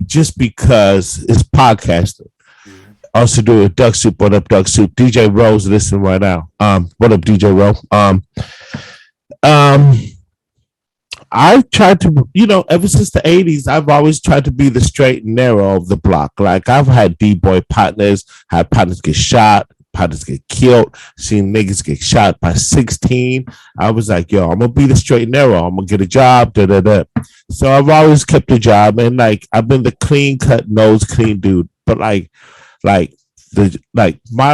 just because it's podcasting. Yeah. Also do it with Duck Soup. What up, Duck Soup? DJ Rose listening right now. What up, DJ Rose? I tried to, ever since the 80s, I've always tried to be the straight and narrow of the block. Like, I've had D-boy partners, had partners get shot, partners get killed, seen niggas get shot by 16. I was like, yo, I'm going to be the straight and narrow. I'm going to get a job, So I've always kept a job, and, like, I've been the clean cut, nose clean dude. But, like my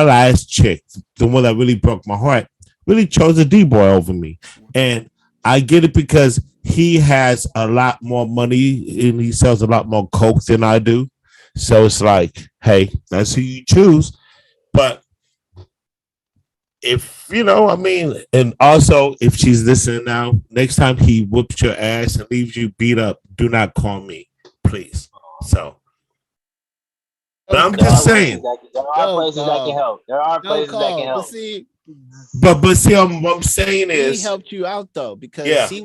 last chick, the one that really broke my heart, really chose a D-boy over me. And I get it because he has a lot more money and he sells a lot more coke than I do. So it's like, hey, that's who you choose. But if, and also if she's listening now, next time he whoops your ass and leaves you beat up, do not call me, please. So, but I'm just saying. There are places that can help. There are places that can help. But see, what I'm saying is, he helped you out though, because she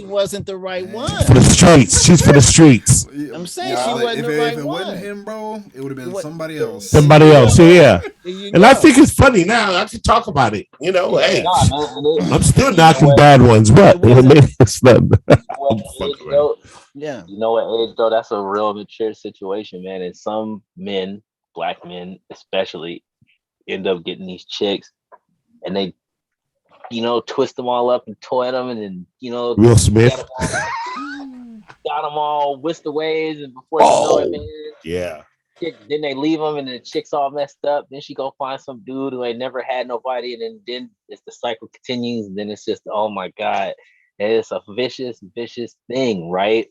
wasn't the right one. For the streets, she's for the streets. I'm saying she wasn't the right if it one. wasn't him, bro, it would have been somebody else. Yeah. And I think it's funny now. I can talk about it. Hey, I'm still knocking bad ones, but it's not. Yeah. You know what, Age though? That's a real mature situation, man. And some men, black men especially, end up getting these chicks, and they, twist them all up and toy them, and then, Will Smith got them all whisked away, and before you know it, man, yeah. Then they leave them, and the chick's all messed up. Then she go find some dude who ain't never had nobody, and then it's the cycle continues, and then it's just, oh my god, and it's a vicious thing, right?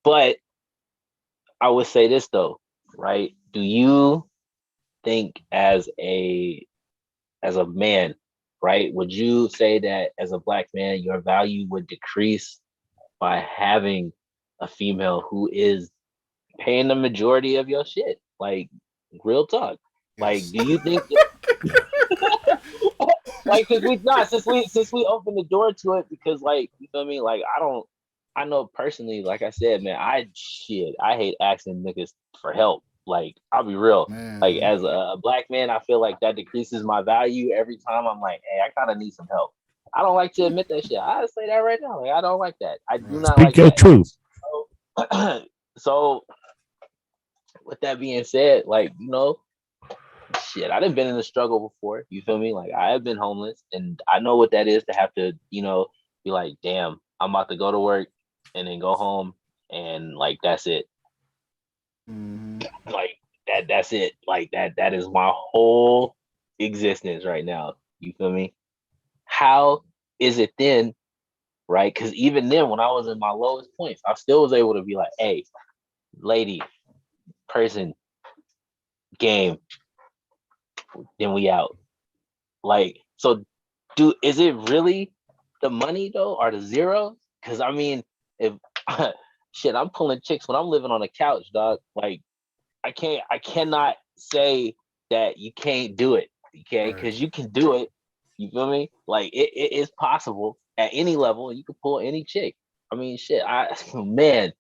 But I would say this though, right? Do you think as a man, right, would you say that as a black man your value would decrease by having a female who is paying the majority of your shit? Like, real talk. Yes. Like, do you think that, like, since we opened the door to it, because, like, you feel me, like, I know personally, like I said, man, I hate asking niggas for help. Like, I'll be real. Man. Like, as a black man, I feel like that decreases my value every time I'm like, hey, I kind of need some help. I don't like to admit that shit. I say that right now. Like, I don't like that. I do not like that. Speak your truth. So, with that being said, like, shit, I done been in the struggle before. You feel me? Like, I have been homeless, and I know what that is to have to, be like, damn, I'm about to go to work and then go home, and, like, that's it. Mm-hmm. Like, that's it. Like, that is my whole existence right now. You feel me? How is it then, right? Because even then, when I was in my lowest points, I still was able to be like, hey, lady, person, game, then we out. Like, so is it really the money though, or the zeros? Because I mean, if shit, I'm pulling chicks when I'm living on a couch, dog. Like, I cannot say that you can't do it, okay? Right. Because you can do it. You feel me? Like, it is possible at any level. You can pull any chick. I mean, shit. Man,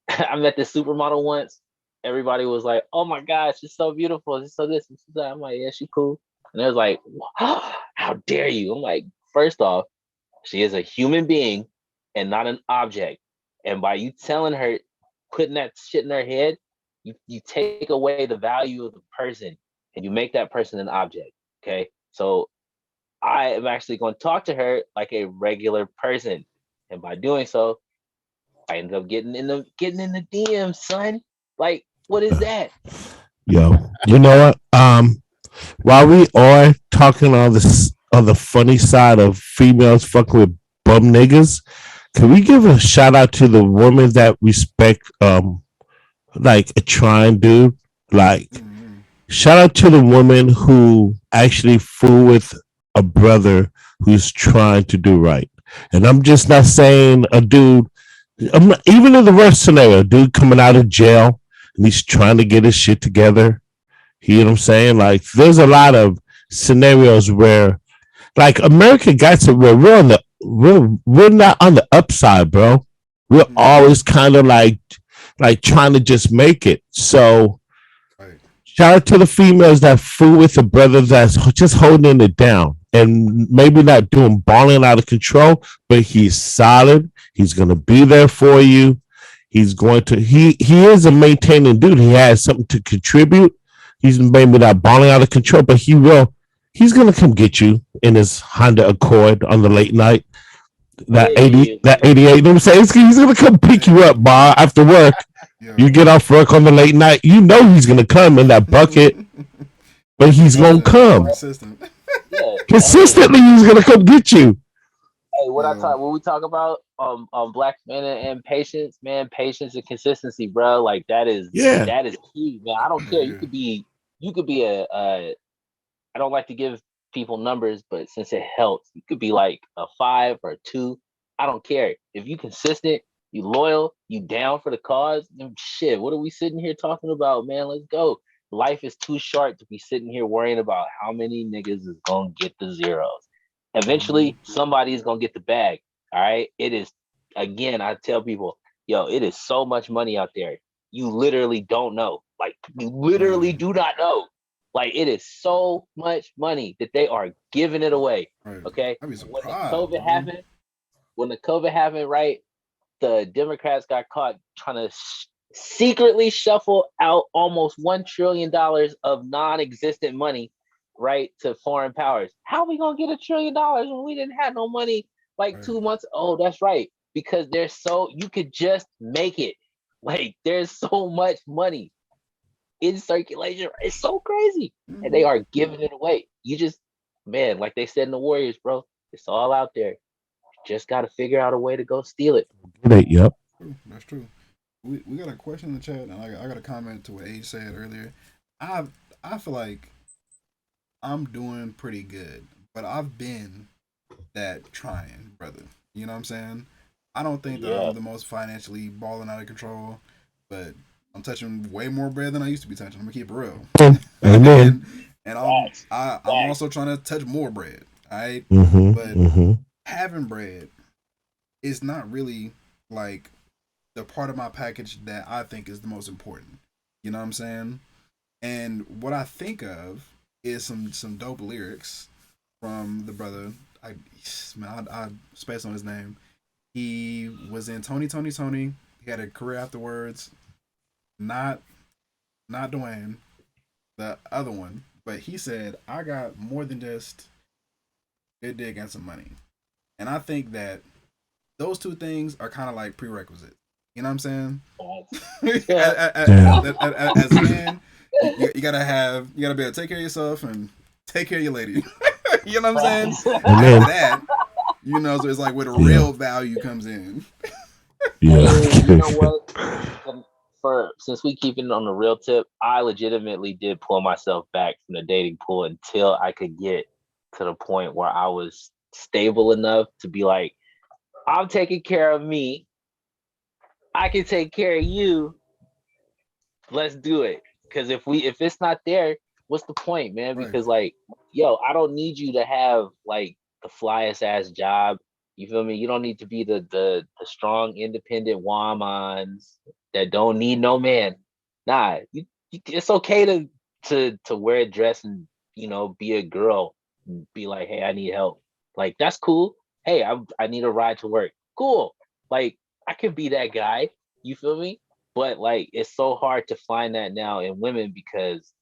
I met this supermodel once. Everybody was like, "Oh my gosh, she's so beautiful. She's so this and she's that." I'm like, "Yeah, she cool." And it was like, "How dare you?" I'm like, first off, she is a human being and not an object. And by you telling her, putting that shit in her head, you take away the value of the person and you make that person an object. Okay. So I am actually going to talk to her like a regular person. And by doing so, I ended up getting in the DM, son. Like, what is that? Yo, you know what? While we are talking on this on the funny side of females fucking with bum niggas, can we give a shout out to the women that respect like a trying dude? Like, Mm-hmm. shout out to the woman who actually fool with a brother who's trying to do right. And I'm just not saying a dude. Even in the worst scenario, dude coming out of jail and he's trying to get his shit together. You know what I'm saying? Like, there's a lot of scenarios where, like, America got to where we're not on the upside, bro. We're Mm-hmm. always kind of like trying to just make it. So Right. shout out to the females that fool with a brother that's just holding it down and maybe not doing balling out of control, but he's solid. He's gonna be there for you. He's going to he is a maintaining dude. He has something to contribute. He's maybe not balling out of control, but he's gonna come get you in his Honda Accord on the late night. That Yeah, 80 yeah, that 88. You know what I'm saying? He's gonna come pick you up, bar, after work. You Yo. get off work on the late night, you know he's gonna come in that bucket, but he's yeah. gonna Consistent. come. Consistent. Yeah. Hey, Consistently, he's gonna come get you. hey, Yo. what we talk about black men and patience, man, patience and consistency, bro. Like Yeah. that is key, man. I don't Yeah. care. Yeah. You could be a I don't like to give people numbers, but since it helps, you could be like a 5 or a 2. I don't care. If you consistent, you loyal, you down for the cause, then shit, what are we sitting here talking about, man? Let's go. Life is too short to be sitting here worrying about how many niggas is gonna get the zeros. Mm-hmm. Eventually, somebody is gonna get the bag. All right. It is again, I tell people, yo, it is so much money out there. You literally don't know. Like you literally Man. do not know. Like it is so much money that they are giving it away. Right. Okay. I'd be When the surprised, COVID bro. happened, right, the Democrats got caught trying to secretly shuffle out almost $1 trillion of non-existent money, right, to foreign powers. How are we gonna get $1 trillion when we didn't have no money like Right. 2 months? Oh, that's right. Because there's so you could just make it. Like there's so much money in circulation. It's so crazy. And Mm-hmm. they are giving it away. You just, man, like they said in the Warriors, bro, it's all out there. You just got to figure out a way to go steal it. Yep. True. That's true. We got a question in the chat, and I got a comment to what Age said earlier. I I feel like I'm doing pretty good, but I've been that trying, brother. You know what I'm saying? I don't think that Yeah. I'm the most financially balling out of control, but I'm touching way more bread than I used to be touching. I'm gonna keep it real, Amen. and Facts. I'm Facts. also trying to touch more bread. All right, Mm-hmm. but Mm-hmm. having bread is not really like the part of my package that I think is the most important. You know what I'm saying? And what I think of is some dope lyrics from the brother. I man, I space on his name. He was in Tony. He had a career afterwards. Not not Dwayne, the other one. But he said, I got more than just good dick and some money. And I think that those two things are kind of like prerequisites. You know what I'm saying? Facts. Yeah. Yeah. As a man, you gotta you gotta be able to take care of yourself and take care of your lady. You know what I'm saying? Facts. After Amen. that, so it's like where the Yeah. real value comes in. Yeah. Hey, you know what? since we keeping it on the real tip, I legitimately did pull myself back from the dating pool until I could get to the point where I was stable enough to be like, I'm taking care of me. I can take care of you. Let's do it. Because if it's not there, what's the point, man? Right. Because like, yo, I don't need you to have like the flyest ass job. You feel me? You don't need to be the strong, independent womans that don't need no man. Nah, it's okay to wear a dress and be a girl and be like, hey, I need help. Like that's cool. Hey, I need a ride to work. Cool. Like I could be that guy. You feel me? But like it's so hard to find that now in women because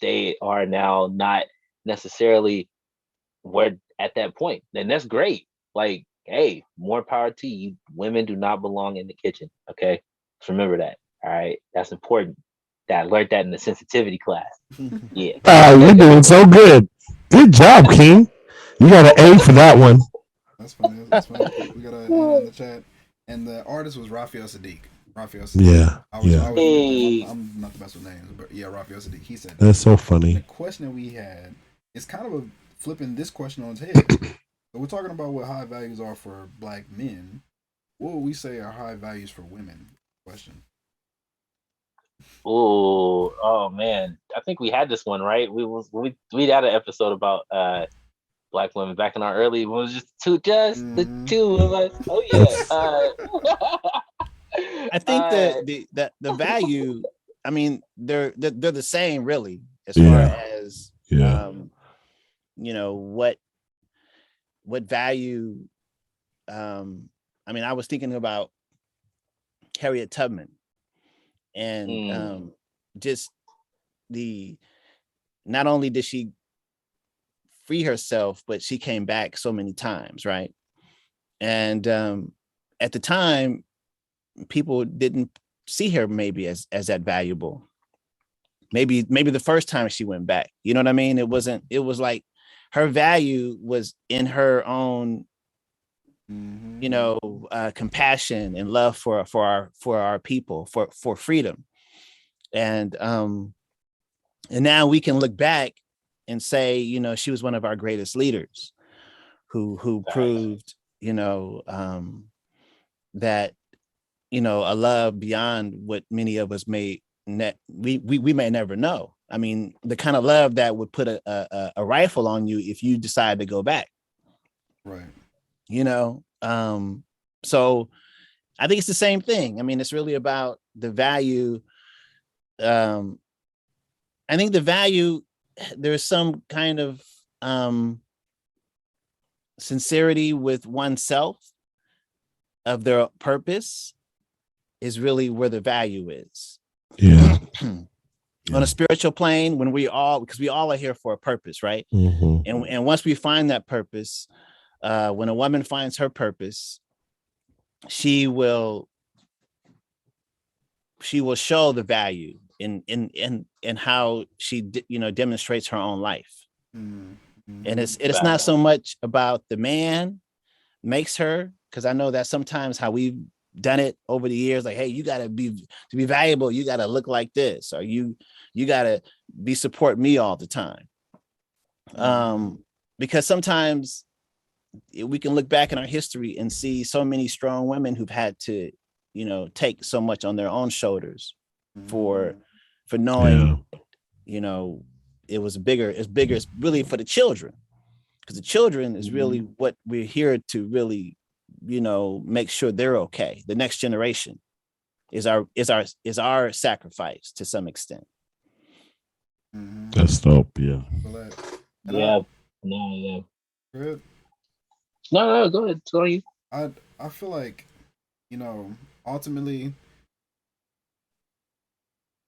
they are now not necessarily where at that point. Then that's great. Like, hey, more power to you. Women do not belong in the kitchen. Okay. Just remember that. All right. That's important. That I learned that in the sensitivity class. Yeah. You're doing so good. Good job, King. You got an A for that one. That's funny. That's funny. We got an Anna in the chat, and the artist was Raphael Sadiq. Raphael Sadiq. Yeah, I yeah. was Hey. I'm not the best with names, but yeah, Raphael Sadiq. He said that. That's so The funny. question that we had is kind of a flipping this question on its head. So we're talking about what high values are for black men. What would we say are high values for women? Question. Oh man. I think we had this one, right? We had an episode about black women back in our early. It was the Mm-hmm. two of us. Oh yeah. I think the value. I mean, they're the same, really, as far Yeah, as yeah, what value. I mean, I was thinking about Harriet Tubman and just the not only did she free herself, but she came back so many times, right? And at the time, people didn't see her maybe as that valuable. Maybe the first time she went back, you know what I mean? It was like her value was in her own, compassion and love for our people, for freedom. And now we can look back and say, she was one of our greatest leaders who proved, that, a love beyond what many of us we may never know. I mean, the kind of love that would put a rifle on you if you decide to go back. Right. So I think it's the same thing. I mean, it's really about the value. I think the value, there's some kind of sincerity with oneself of their purpose is really where the value is. yeah. On a spiritual plane, because we all are here for a purpose, right? Mm-hmm. And once we find that purpose, when a woman finds her purpose, she will show the value in how she demonstrates her own life. Mm-hmm. And it's not so much about the man makes her, because I know that sometimes how we've done it over the years, like, hey, you got to be valuable, you got to look like this, or you got to support me all the time. Because sometimes we can look back in our history and see so many strong women who've had to take so much on their own shoulders for knowing it's bigger, it's really for the children, because the children is really what we're here to really make sure they're okay. The next generation is our sacrifice to some extent. That's dope. Yeah. Yeah. No. Good. No. Go ahead. Sorry. I feel like, ultimately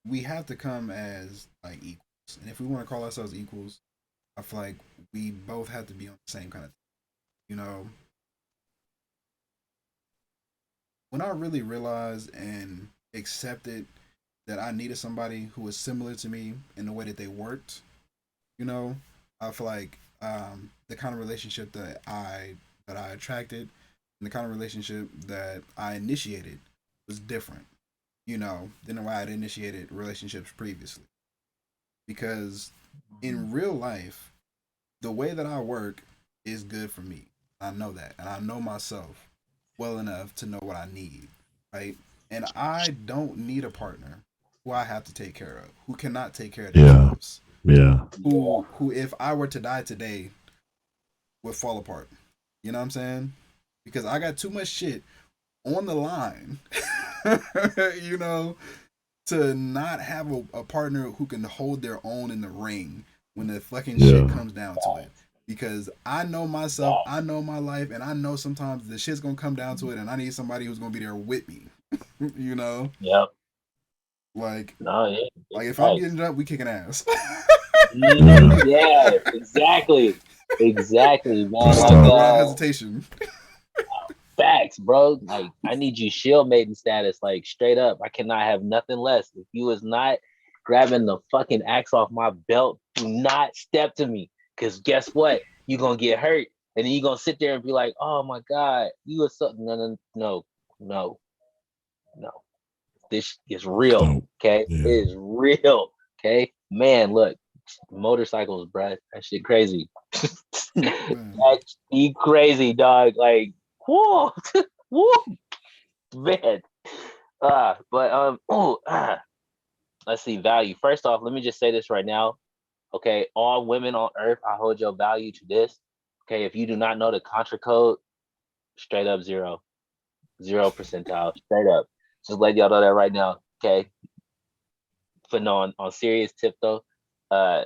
we have to come as like equals, and if we want to call ourselves equals, I feel like we both have to be on the same kind of, when I really realized and accepted that I needed somebody who was similar to me in the way that they worked, I feel like the kind of relationship that I attracted and the kind of relationship that I initiated was different. than why I'd initiated relationships previously. Because in real life, the way that I work is good for me. I know that, and I know myself well enough to know what I need, right? And I don't need a partner who I have to take care of, who cannot take care of Yeah. themselves, Yeah. who if I were to die today would fall apart. You know what I'm saying? Because I got too much shit on the line, you know, to not have a partner who can hold their own in the ring when the fucking shit Yeah. comes down to it. Because I know myself, I know my life, and I know sometimes the shit's gonna come down to it, and I need somebody who's gonna be there with me. you know, Yep. like No, yeah. like It's if I'm facts. getting up, we kicking ass. Mhm, yeah, exactly. Exactly, man. Good Like stuff. Without hesitation. facts, bro. Like I need you shield maiden status, like straight up. I cannot have nothing less. If you is not grabbing the fucking axe off my belt, do not step to me. Cause guess what? You're gonna get hurt. And then you're gonna sit there and be like, oh my God, you was something. No. This is real. So, Okay. It yeah. is real. Okay. Man, look, motorcycles, bruh. That shit crazy. Man. That's be crazy, dog. Like, whoa, whoa, man. Let's see, value. First off, let me just say this right now. Okay, all women on earth, I hold your value to this. Okay, if you do not know the contra code, straight up zero percentile, straight up. Just let y'all know that right now. Okay. But no, on serious tip though, uh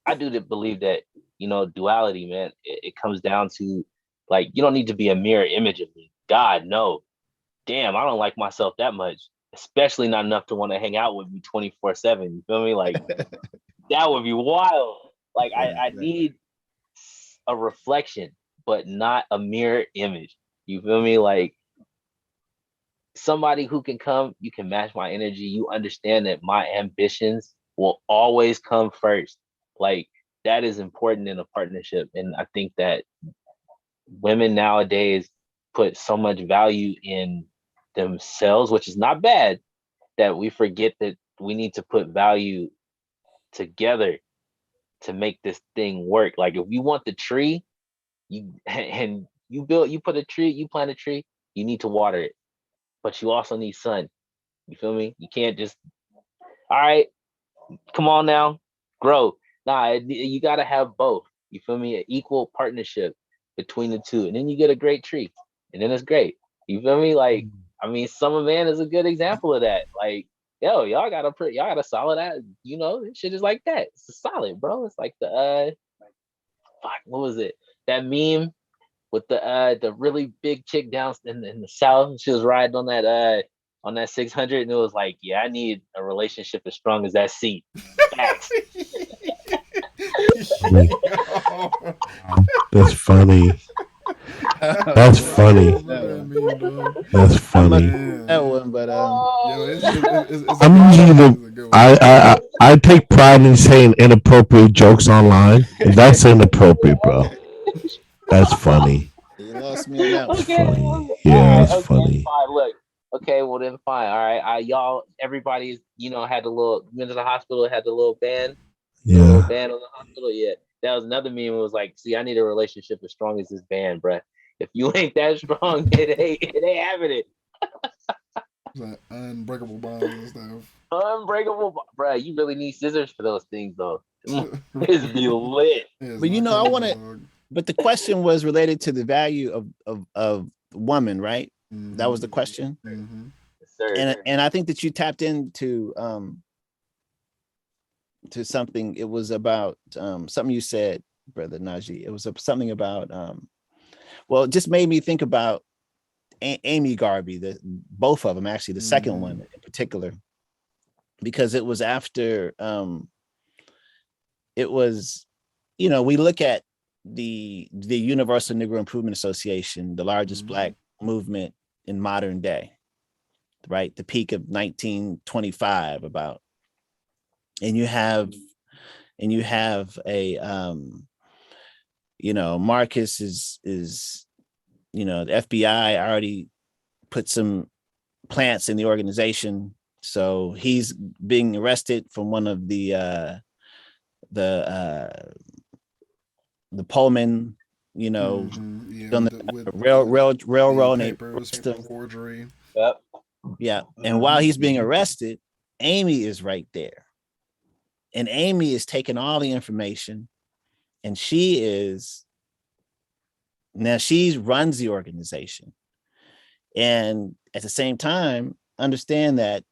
I do believe that, duality, man, it comes down to like you don't need to be a mirror image of me. God, no. Damn, I don't like myself that much, especially not enough to want to hang out with me 24/7. You feel me? Like that would be wild. Like I need a reflection, but not a mirror image. You feel me? Like somebody who can come, you can match my energy. You understand that my ambitions will always come first. Like that is important in a partnership. And I think that women nowadays put so much value in themselves, which is not bad, that we forget that we need to put value together to make this thing work. Like if you want the tree, you and you put a tree, you plant a tree, you need to water it, but you also need sun. You feel me? You can't just, all right, come on now, grow. Nah, you gotta have both. You feel me? An equal partnership between the two, and then you get a great tree, and then it's great. You feel me? Like, I mean, Summer Man is a good example of that. Like, yo, y'all got a solid ass. This shit is like that. It's solid, bro. It's like fuck, what was it? That meme with the really big chick down in the south. She was riding on that 600, and it was like, yeah, I need a relationship as strong as that seat. Facts. That's funny. That's funny. That's I'm a funny. that one, but Yo, it's a I'm good usually one. the It's a good I, one. I I take pride in saying inappropriate jokes online. That's inappropriate, bro. That's funny. you lost me on that That's one. Okay. funny. All Yeah, right. that's Okay. funny. Fine. Look. Okay. Well then, fine. All right. Y'all. Everybody's. Had the little. Went to the hospital. Had the little band. The little Yeah. band on the hospital. Yeah. That was another meme. It was like, see, I need a relationship as strong as this band, bruh. If you ain't that strong, it ain't having it. It's like unbreakable bonds and stuff. Unbreakable, bruh. You really need scissors for those things, though. It's be lit. It's But not I coming, want to. dog. But the question was related to the value of woman, right? That Mm-hmm. was the question, Mm-hmm. Yes, sir. and I think that you tapped into to something. It was about something you said, brother Najee. It was something about well, it just made me think about Amy Garvey, both of them actually, the second one in particular, because it was after it was, we look at the Universal Negro Improvement Association, the largest Black movement in modern day, right? The peak of 1925 about, and you have a Marcus is the FBI already put some plants in the organization. So he's being arrested from one of the uh, Pullman, you know, Yeah, on with the the railroad, and they papers, arrest paper him. forgery. Yep. Yeah, and while he's being arrested, Amy is right there, and Amy is taking all the information, and she runs the organization, and at the same time, understand that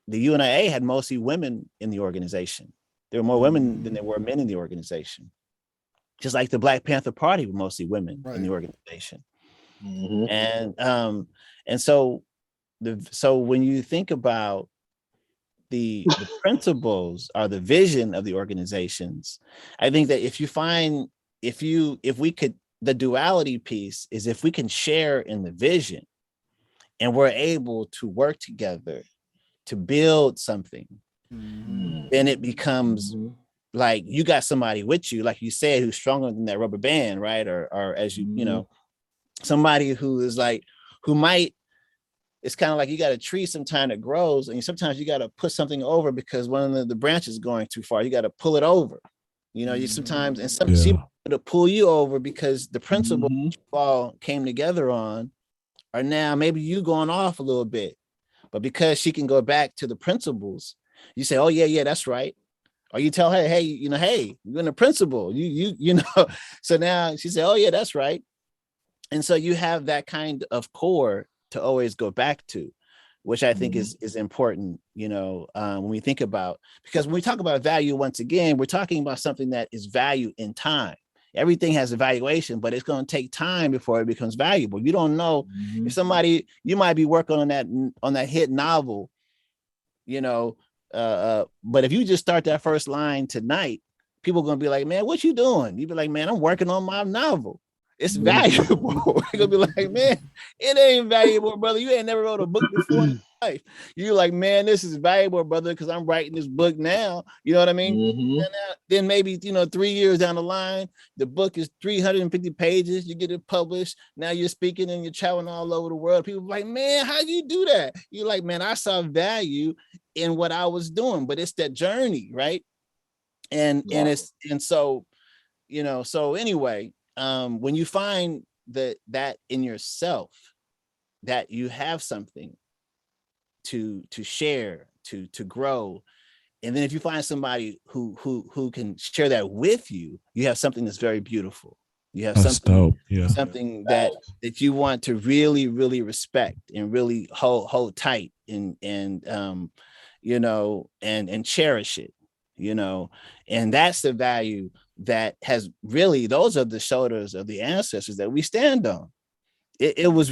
the UNIA had mostly women in the organization. There were more women than there were men in the organization. Just like the Black Panther Party were mostly women in the organization. Mm-hmm. And so when you think about the principles or the vision of the organizations, I think that if we could, the duality piece is if we can share in the vision and we're able to work together to build something, then it becomes like you got somebody with you, like you said, who's stronger than that rubber band, right? Or as you know, somebody who is like, who might, it's kind of like you got a tree sometime that grows, and sometimes you got to put something over because one of the branches is going too far. You got to pull it over. You know, you sometimes, and some she to pull you over because the principle all came together on are now maybe you going off a little bit, but because she can go back to the principles, you say, oh yeah, that's right. Or you tell her, hey, hey, you're in the principle. You know. So now she said, oh yeah, that's right. And so you have that kind of core to always go back to, which I think is important, when we think about, because when we talk about value, once again, we're talking about something that is value in time. Everything has a valuation, but it's going to take time before it becomes valuable. You don't know if somebody, you might be working on that hit novel, but if you just start that first line tonight, people are going to be like, man, what you doing? You be like, man, I'm working on my novel. It's valuable. You're gonna be like, man, it ain't valuable, brother. You ain't never wrote a book before in your life. You're like, man, this is valuable, brother, because I'm writing this book now. You know what I mean? Then maybe 3 years down the line, the book is 350 pages. You get it published. Now you're speaking and you're traveling all over the world. People are like, man, how do you do that? You're like, man, I saw value in what I was doing, but it's that journey, right? And so anyway. When you find that in yourself, that you have something to share, to grow, and then if you find somebody who can share that with you, you have something that's very beautiful. You have something that you want to really, really respect and really hold tight and cherish it, and that's the value that has really, those are the shoulders of the ancestors that we stand on. It was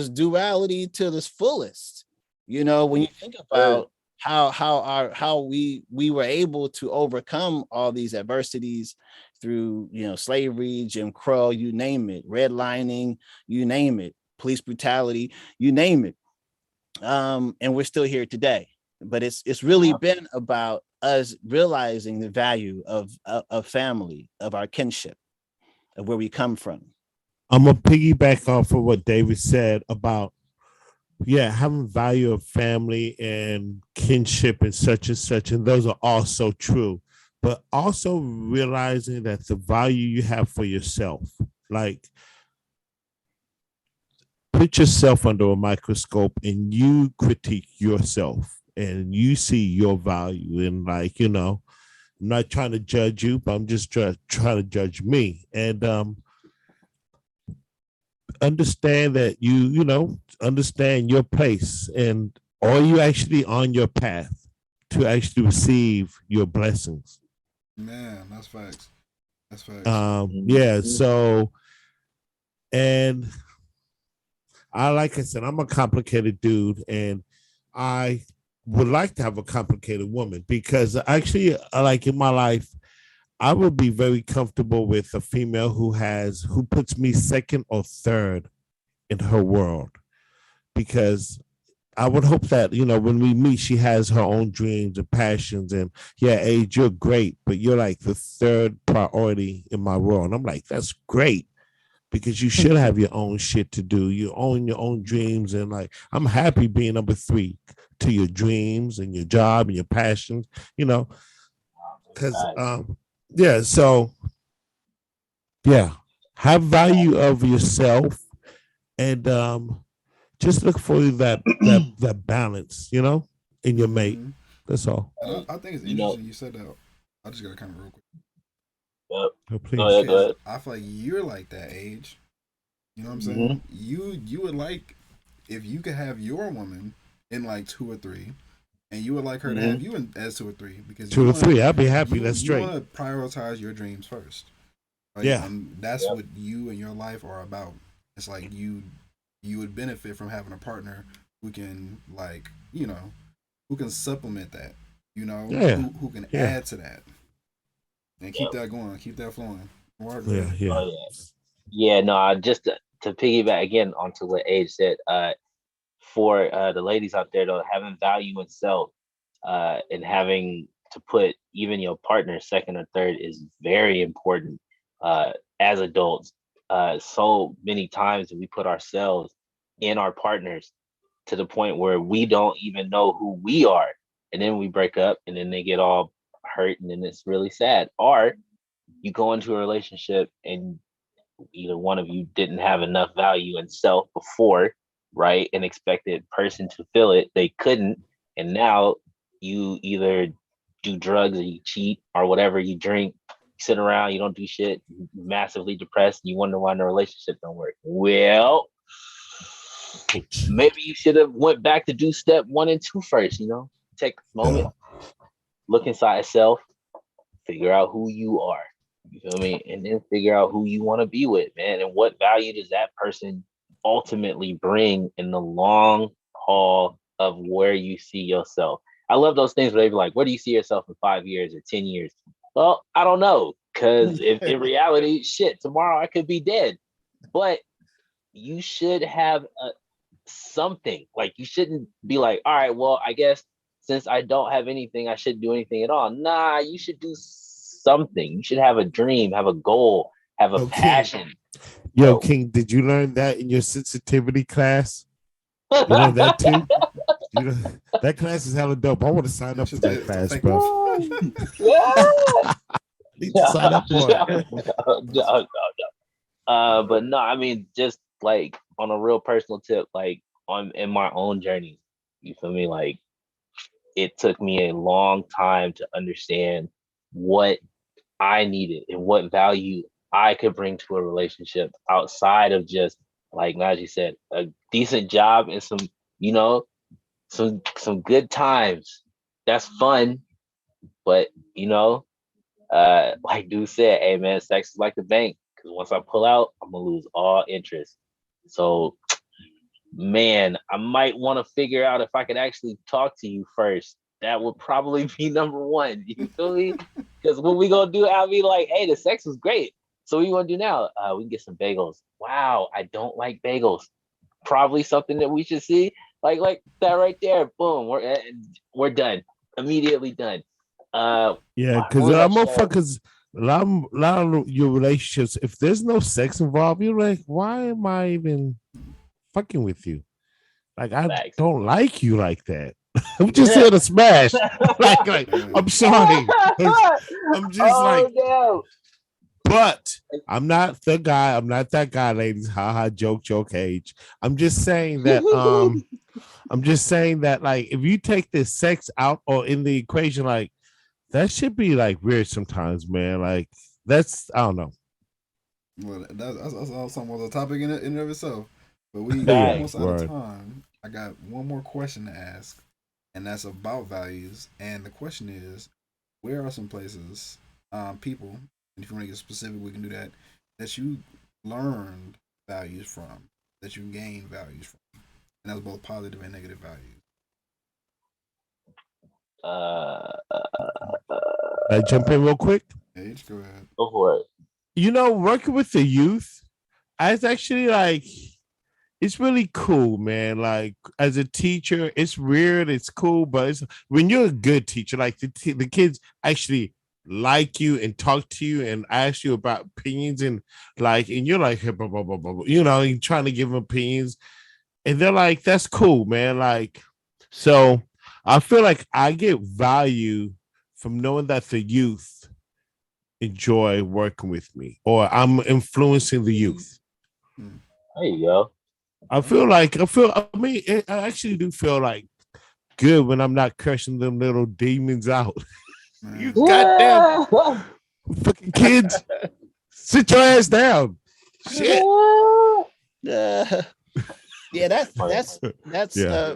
duality to the fullest. When you think about how we were able to overcome all these adversities through slavery, Jim Crow, you name it, redlining, you name it, police brutality, you name it, and we're still here today. But it's really been about us realizing the value of family, of our kinship, of where we come from. I'm gonna piggyback off of what David said about having value of family and kinship and such, and those are all so true. But also realizing that the value you have for yourself, like put yourself under a microscope and you critique yourself and you see your value, and I'm not trying to judge you, but I'm just trying to judge me, and understand that understand your place, and are you actually on your path to actually receive your blessings. Man, that's facts. So, and like I said, I'm a complicated dude, and I would like to have a complicated woman, because actually, like in my life, I would be very comfortable with a female who puts me second or third in her world, because I would hope that, when we meet, she has her own dreams and passions, and age, you're great, but you're like the third priority in my world. And I'm like, that's great. because you should have your own shit to do. You own your own dreams, and like I'm happy being number three to your dreams and your job and your passions. You know, because yeah. So yeah, have value of yourself, and just look for that balance. You know, in your mate. Mm-hmm. That's all. And I think it's You know, interesting you said that. I just got to kind of real quick yep. Oh, Go please. ahead, go because ahead. I feel like you're like that age. You know what I'm Hmm. saying? You would like if you could have your woman in like two or three, and you would like her to Hmm. have you in as two or three because Two or three. I'll be happy. That's you straight. want to prioritize your dreams first, right? Yeah. And that's Yep. what you and your life are about. It's like you would benefit from having a partner who can like who can supplement that, Yeah. who can Yeah. add to that and keep Yep. that going, keep that flowing. Well, I agree. Yeah. Yeah. Oh yeah. Yeah, no, just to piggyback again onto what Age said, for the ladies out there though, having value in self, and having to put even your partner second or third is very important. As adults, so many times we put ourselves in our partners to the point where we don't even know who we are, and then we break up, and then they get all hurt, and then it's really sad. Or you go into a relationship and either one of you didn't have enough value in self before, right? And expected person to fill it. They couldn't. And now you either do drugs or you cheat or whatever, you drink, sit around, you don't do shit, massively depressed, you wonder why the relationship don't work. Well, Ouch. maybe you should have went back to do step 1 and 2 first, Take a moment, Yeah. look inside yourself, figure out who you are. You feel me? And then figure out who you want to be with, man. And what value does that person ultimately bring in the long haul of where you see yourself? I love those things where they be like, where do you see yourself in 5 years or 10 years? Well, I don't know. Because if in reality, shit, tomorrow I could be dead. But you should have something. Like, you shouldn't be like, all right, well, I guess since I don't have anything, I shouldn't do anything at all. Nah, you should do something. You should have a dream, have a goal, have a Okay. passion. Yo, Yo. King, did you learn that in your sensitivity class? You learned that too? You know, that class is hella dope. I want to sign Yeah, up for that it's a class, fake bro. one. Yeah. Need to sign up for it. No. But no, I mean, just like on a real personal tip, like on in my own journey, you feel me? Like, it took me a long time to understand what I needed and what value I could bring to a relationship outside of just, like Najee said, a decent job and you know, some good times. That's fun, but like dude said, hey man, sex is like the bank. Because once I pull out, I'm gonna lose all interest. So, man, I might want to figure out if I could actually talk to you first. That would probably be number one. You feel me? Because what we gonna do? I'll be like, hey, the sex was great. So what you want to do now? We can get some bagels. Wow, I don't like bagels. Probably something that we should see. Like that right there. Boom. We're done. Immediately done. Yeah, What because was that show? motherfuckers, a lot of your relationships, if there's no sex involved, you're like, why am I even fucking with you? Like, I Facts. don't like you like that. I'm just here to smash. like, Yeah. I'm sorry. I'm just Oh like, no. but I'm not the guy. I'm not that guy, ladies. Ha ha, joke, age. I'm just saying that, like, if you take the sex out or in the equation, like, that should be like weird sometimes, man. Like, that's, I don't know. Well, that's something was a topic in and of itself. But we Yeah, almost out of word. time. I got one more question to ask, and that's about values. And the question is, where are some places, people, and if you want to get specific, we can do that. That you learned values from, that you gained values from, and that's both positive and negative values. uh, I jump in real quick. Age, go ahead. Go for it. Working with the youth, I was actually like, it's really cool, man. Like, as a teacher, it's weird, it's cool, but it's when you're a good teacher, like the kids actually like you and talk to you and ask you about opinions and like, and you're like, hey, blah, blah, blah, blah, blah, you know, you're trying to give them opinions, and they're like, that's cool, man. Like, so I feel like I get value from knowing that the youth enjoy working with me, or I'm influencing the youth. Mm. There you go. I mean, I actually do feel like good when I'm not cursing them little demons out. You Man. goddamn fucking kids, sit your ass down. Shit. Yeah, that's Funny. that's Yeah.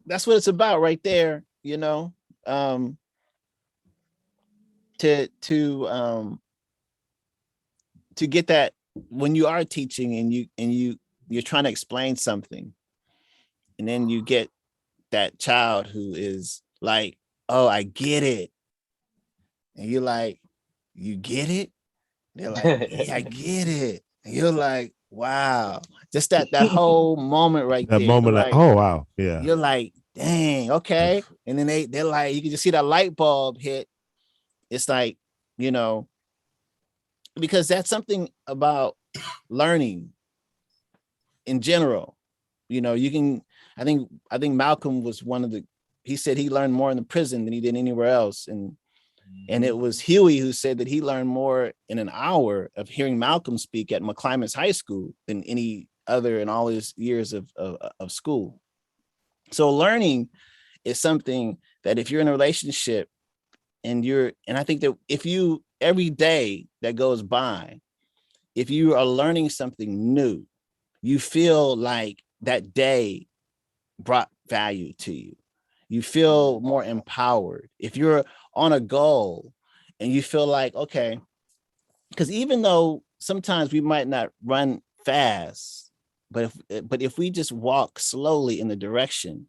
that's what it's about right there, you know. To get that when you are teaching and you're trying to explain something, and then you get that child who is like, oh, I get it, and you're like, you get it? They're like, yeah, I get it. And you're like, wow, just that whole moment right That there. You're moment, like, like, oh wow, yeah. you're like, dang, okay. And then they're like, you can just see that light bulb hit. It's like, you know, because that's something about learning in general. You know, you can, I think Malcolm was one of the, he said he learned more in the prison than he did anywhere else. And it was Huey who said that he learned more in an hour of hearing Malcolm speak at McClymonds High School than any other in all his years of school. So learning is something that if you're in a relationship and I think that if you, every day that goes by, if you are learning something new, you feel like that day brought value to you. You feel more empowered. If you're on a goal and you feel like, okay, because even though sometimes we might not run fast, but if we just walk slowly in the direction,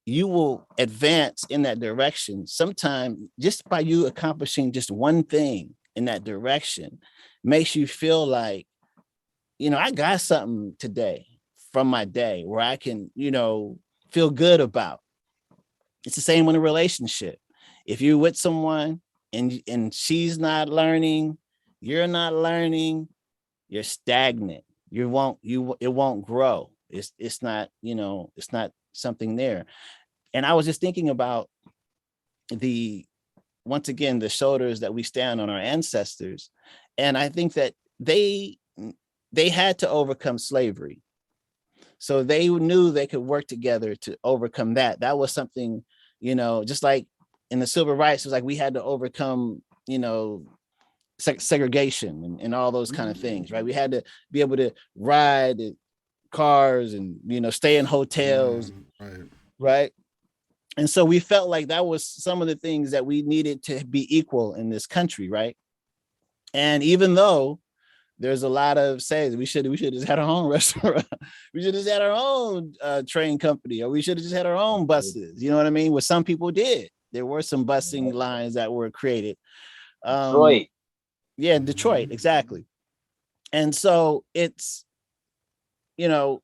you will advance in that direction. Sometimes just by you accomplishing just one thing in that direction makes you feel like, I got something today from my day where I can, feel good about. It's the same in a relationship. If you're with someone and she's not learning, you're not learning, you're stagnant. It won't grow. It's not, it's not something there. And I was just thinking about once again, the shoulders that we stand on, our ancestors. And I think that they had to overcome slavery. So they knew they could work together to overcome that. That was something, just like in the civil rights, it was like we had to overcome, segregation and all those kind of things, right? We had to be able to ride cars and, stay in hotels, Right. right? And so we felt like that was some of the things that we needed to be equal in this country, right? And even though there's a lot of say we should just had our own restaurant, we should have just had our own train company, or we should have just had our own buses. You know what I mean? What some people did. There were some busing lines that were created. Detroit. Yeah, Detroit, exactly. And so it's, but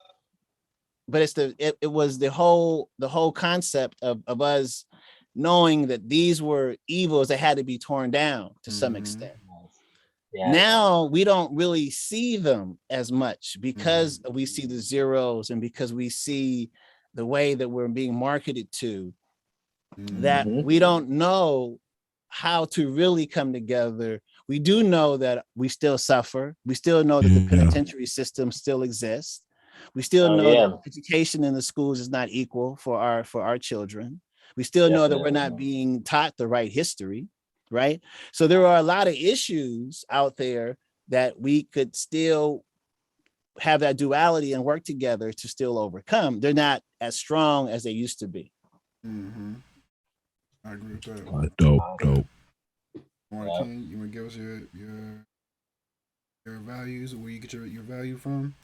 it was the whole concept of us knowing that these were evils that had to be torn down to some extent. Yeah. Now we don't really see them as much because we see the zeros and because we see the way that we're being marketed to, that we don't know how to really come together. We do know that we still suffer. We still know that the penitentiary system still exists. We still know that education in the schools is not equal for our children. We still know that we're not being taught the right history, right? So there are a lot of issues out there that we could still have that duality and work together to still overcome. They're not as strong as they used to be. I agree with that. Dope. King, you want to give us your values, or where you get your value from?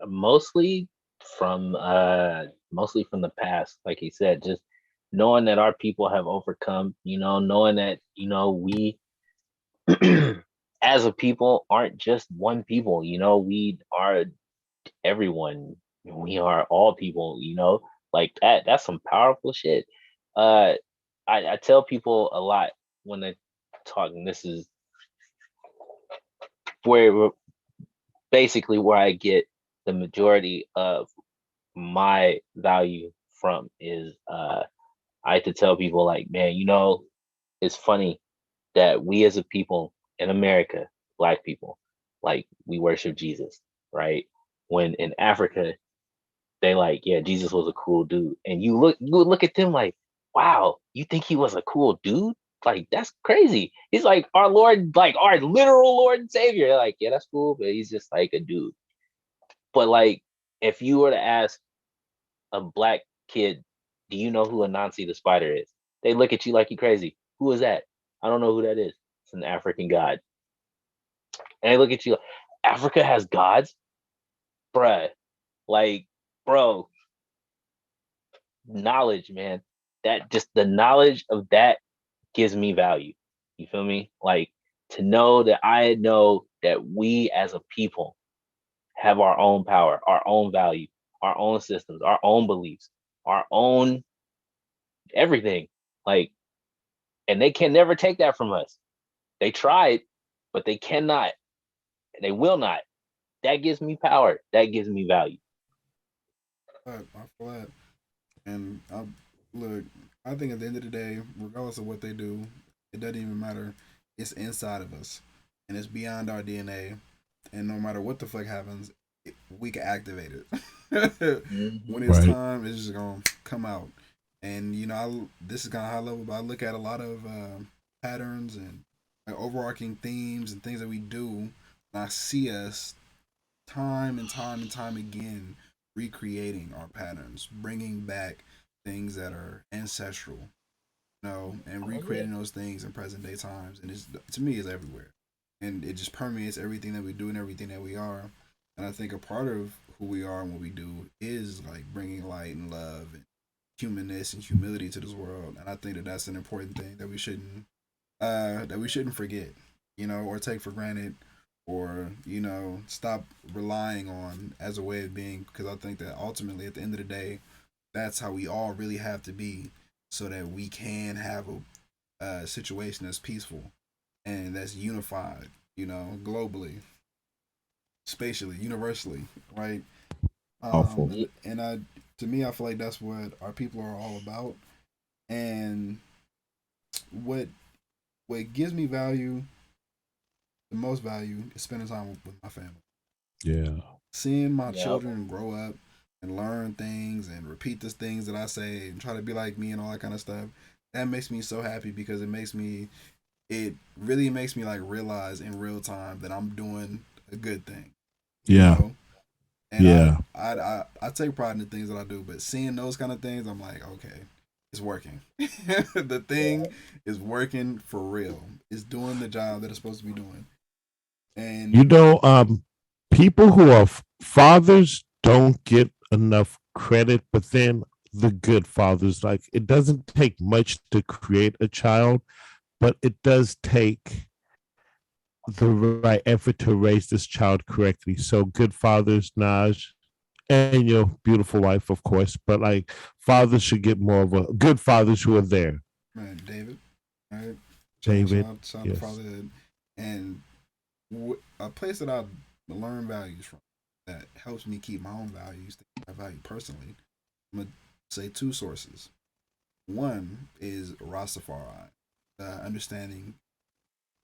Mostly mostly from the past, like he said, just knowing that our people have overcome, knowing that, we as a people aren't just one people, we are everyone. We are all people, like that's some powerful shit. Uh, I tell people a lot when they talk, and this is where basically where I get the majority of my value from is I like to tell people like, man, it's funny that we as a people in America, black people, like we worship Jesus, right? When in Africa, they like, yeah, Jesus was a cool dude. And you would look at them like, wow, you think he was a cool dude? Like, that's crazy. He's like our Lord, like our literal Lord and Savior. They're like, yeah, that's cool, but he's just like a dude. But like, if you were to ask a black kid, do you know who Anansi the spider is? They look at you like you crazy. Who is that? I don't know who that is. It's an African god. And they look at you like, Africa has gods? Bruh. Like, bro, knowledge, man. That just the knowledge of that gives me value. You feel me? Like to know that I know that we as a people have our own power, our own value, our own systems, our own beliefs, our own everything. Like, and they can never take that from us. They tried, but they cannot. They will not. That gives me power. That gives me value. I feel that. And look, I think at the end of the day, regardless of what they do, it doesn't even matter. It's inside of us, and it's beyond our DNA. And no matter what the fuck happens, we can activate it. When Mm-hmm. it's Right. time, it's just gonna come out. And this is kind of high level, but I look at a lot of patterns and like, overarching themes and things that we do. And I see us time and time and time again recreating our patterns, bringing back things that are ancestral, and Oh yeah. recreating those things in present day times. And it's to me, it's everywhere, and it just permeates everything that we do and everything that we are. And I think a part of who we are and what we do is like bringing light and love and humanness and humility to this world. And I think that that's an important thing that we shouldn't forget, or take for granted, or stop relying on as a way of being. Because I think that ultimately, at the end of the day, that's how we all really have to be, so that we can have a situation that's peaceful and that's unified, globally, spatially, universally, right? Awful. Yeah. And I, to me, I feel like that's what our people are all about, and what what gives me value, the most value, is spending time with my family, Yeah. seeing my Yep. children grow up and learn things and repeat the things that I say and try to be like me and all that kind of stuff. That makes me so happy because it really makes me like realize in real time that I'm doing a good thing, you Yeah. know. And Yeah. I take pride in the things that I do, but seeing those kind of things, I'm like, okay, it's working. The thing is working for real. It's doing the job that it's supposed to be doing. You And know, people who are fathers don't get enough credit, but then the good fathers, like it doesn't take much to create a child, but it does take the right effort to raise this child correctly. So good fathers, Naj, and your beautiful wife, of course, but like fathers should get more of a good fathers who are there. man, David, right? David, Shout out to yes. fatherhood, and a place that I learn values from that helps me keep my own values, that I value personally. I'm gonna say two sources. One is Rastafari, understanding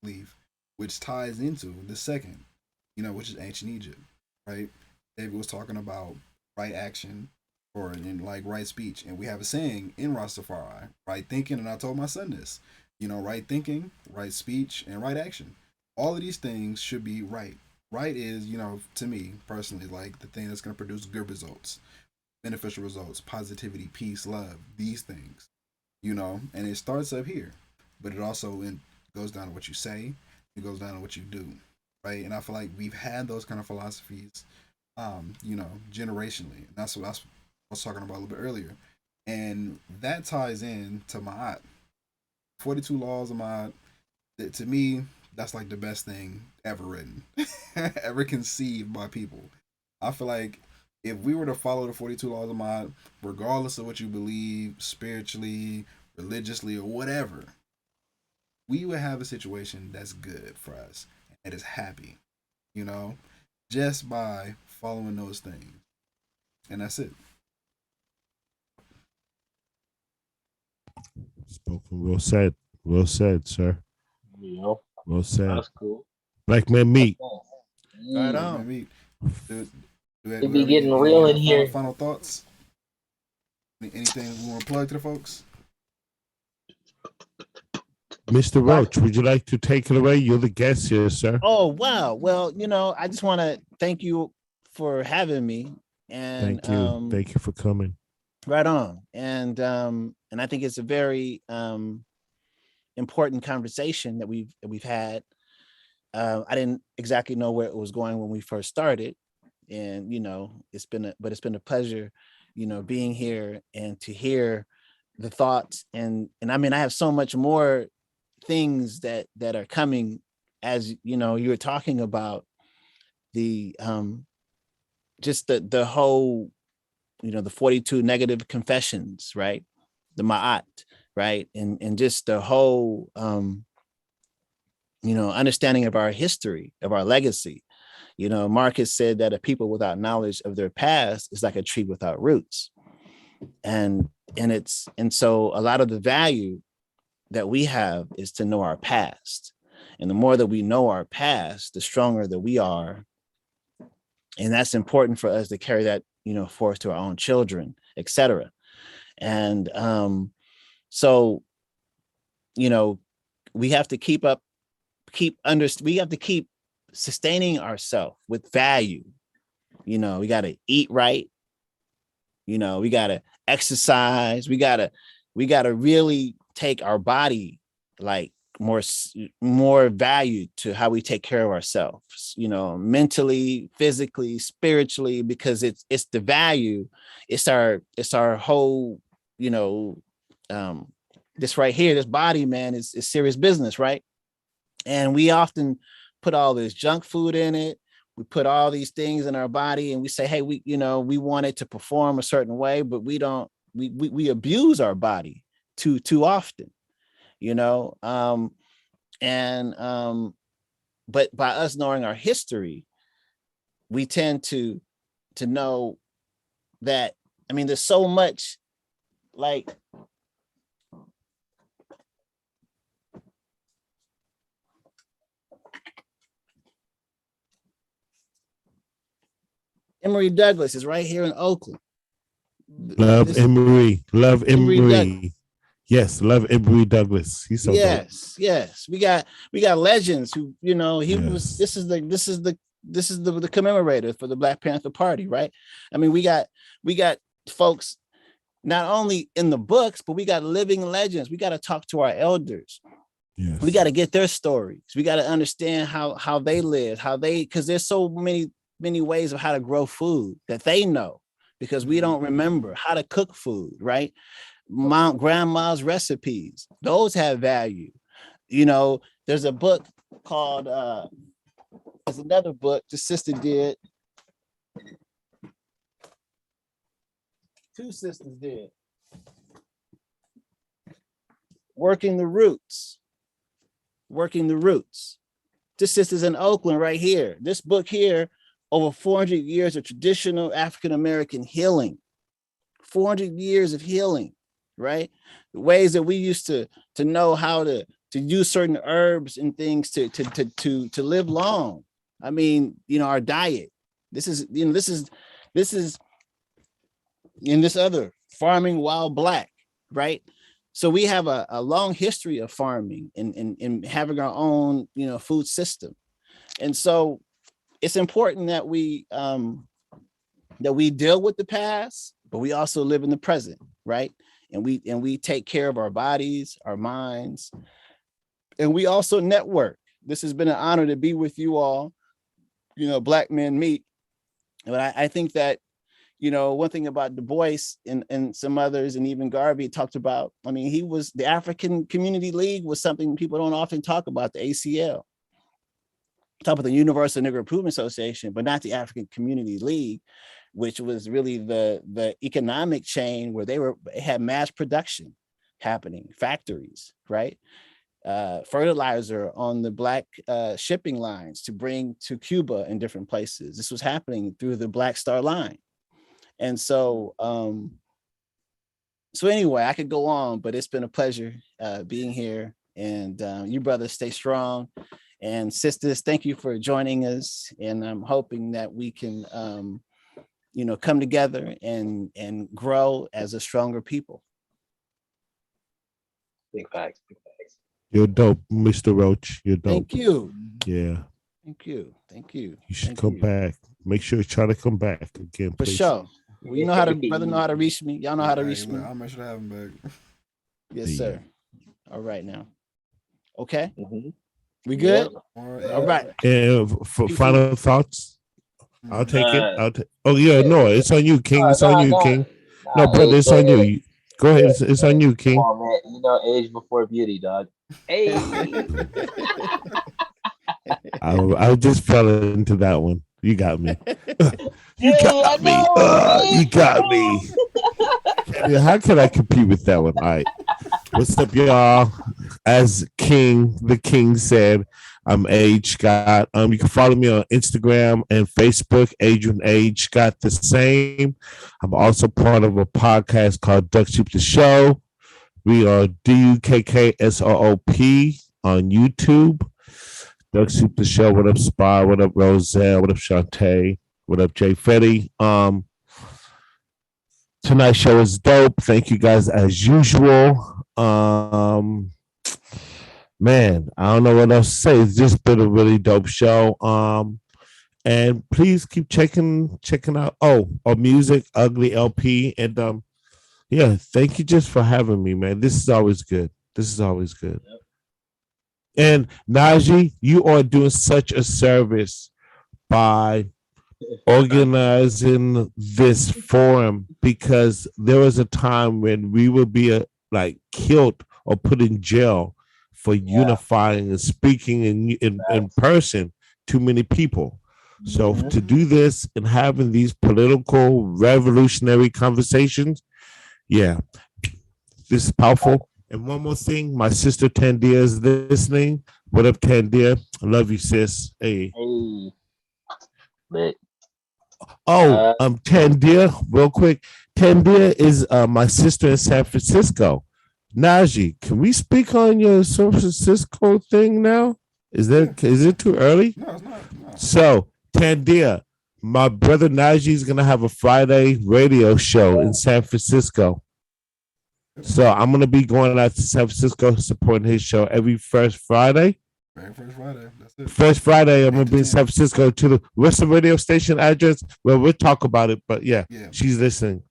belief, which ties into the second, which is ancient Egypt, right? David was talking about right action or in like right speech, and we have a saying in Rastafari: right thinking. And I told my son this, right thinking, right speech, and right action. All of these things should be right. Right is, to me personally, like the thing that's going to produce good results, beneficial results, positivity, peace, love, these things, and it starts up here, but it also goes down to what you say, it goes down to what you do, right? And I feel like we've had those kind of philosophies, generationally. And that's what I was talking about a little bit earlier. And that ties in to my 42 laws of my, to me, that's like the best thing ever written, ever conceived by people. I feel like if we were to follow the 42 laws of mind, regardless of what you believe spiritually, religiously or whatever, we would have a situation that's good for us and is happy, you know, just by following those things. And that's it. Spoken. Well said, sir. You know, Well said. that's cool. Black man That's meat. nice. Right Yeah. Black man on. meat. Do, It do be we have getting any real in final, here. final thoughts? Anything we want to plug to the folks? Mr. Roach, would you like to take it away? You're the guest here, sir. Oh, wow. Well, I just want to thank you for having me. And Thank you. Thank you for coming. right on. And I think it's a very important conversation that we've had. I didn't exactly know where it was going when we first started, and it's been a pleasure, being here and to hear the thoughts, and I mean, I have so much more things that are coming, as you were talking about the just the whole, the 42 negative confessions, right? The Ma'at, right? And just the whole understanding of our history, of our legacy. Marcus said that a people without knowledge of their past is like a tree without roots. And so a lot of the value that we have is to know our past. And the more that we know our past, the stronger that we are. And that's important for us to carry that, forth to our own children, etc. And so, we have to we have to keep sustaining ourselves with value. We got to eat right. We got to exercise. We got to really take our body like more value to how we take care of ourselves, mentally, physically, spiritually, because it's the value. It's our whole, this right here, this body, man, is serious business, right? And we often put all this junk food in it. We put all these things in our body and we say, hey, we want it to perform a certain way, but we abuse our body too often, but by us knowing our history, we tend to know that, I mean, there's so much, like, Emory Douglas is right here in Oakland. Love Emory. Love Emory. Yes, love Emory Douglas. He's so dope. Yes. We got legends who, he was. This is the commemorator for the Black Panther Party, right? I mean, we got folks not only in the books, but we got living legends. We got to talk to our elders. Yes. We got to get their stories. We got to understand how they live, because there's so many ways of how to grow food that they know, because we don't remember how to cook food, right? Grandma's recipes, those have value. There's a book called there's another book the sister did. Two sisters did. Working the Roots. This sister's in Oakland right here. This book here, over 400 years of traditional African-American healing. 400 years of healing, right? The ways that we used to know how to use certain herbs and things to live long. I mean, our diet. This is in this other farming while Black, right? So we have a long history of farming and having our own, food system. And so it's important that we deal with the past, but we also live in the present, right? And we take care of our bodies, our minds, and we also network. This has been an honor to be with you all, Black Men Meet. But I think that, one thing about Du Bois and some others, and even Garvey talked about, I mean, he was, the African Community League was something people don't often talk about, the ACL. Talk about the Universal Negro Improvement Association, but not the African Community League, which was really the economic chain where they had mass production. happening, factories, right? Fertilizer on the black shipping lines to bring to Cuba and different places. This was happening through the Black Star Line. And so, so anyway, I could go on, but it's been a pleasure being here. And you brothers stay strong. And sisters, thank you for joining us. And I'm hoping that we can, come together and grow as a stronger people. Big facts. Big facts. You're dope, Mr. Roach. You're dope. Thank you. Yeah. Thank you. Thank you. You should come back. Make sure you try to come back again, For please. sure. Well, you know how to, brother, know how to reach me. Y'all know how to reach me. I'll make sure to have him back. Yes, sir. All right now. Okay. Mm-hmm. We good? Yeah. All right. And for final thoughts, I'll take it. Mm-hmm. Oh yeah, no, it's on you, King. It's on you, King. No, brother, it's on you. Go ahead. It's on you, King. Come on, man. Age before beauty, dog. Hey. I just fell into that one. You got me. You got me. You got me. How can I compete with that one? All right. What's up, y'all? As the King said, I'm Age Scott. You can follow me on Instagram and Facebook, Adrian Age Scott the same. I'm also part of a podcast called Duck Soup the Show. We are DUKKSOOP on YouTube. Duck Soup the Show. What up, Spy? What up, Roselle? What up, Shantae? What up, Jay Fetty? Tonight's show is dope. Thank you guys as usual. Man, I don't know what else to say. It's just been a really dope show. And please keep checking out our music, Ugly LP. And yeah, thank you just for having me, man. This is always good. Yep. And Najee, you are doing such a service by organizing this forum, because there was a time when we would be killed or put in jail for unifying and speaking in person to many people. So to do this and having these political revolutionary conversations, yeah, this is powerful. And one more thing, my sister Tandia is listening. What up, Tandia? I love you, sis. Hey. Lit. Oh, Tandia, real quick. Tandia is my sister in San Francisco. Najee, can we speak on your San Francisco thing now? Is it too early? No, it's not. No. So, Tandia, my brother Najee is gonna have a Friday radio show in San Francisco. So I'm gonna be going out to San Francisco supporting his show every first Friday. First Friday. That's it. First Friday, I'm gonna be in San Francisco to what's the radio station address? Well, we'll talk about it, but yeah. She's listening.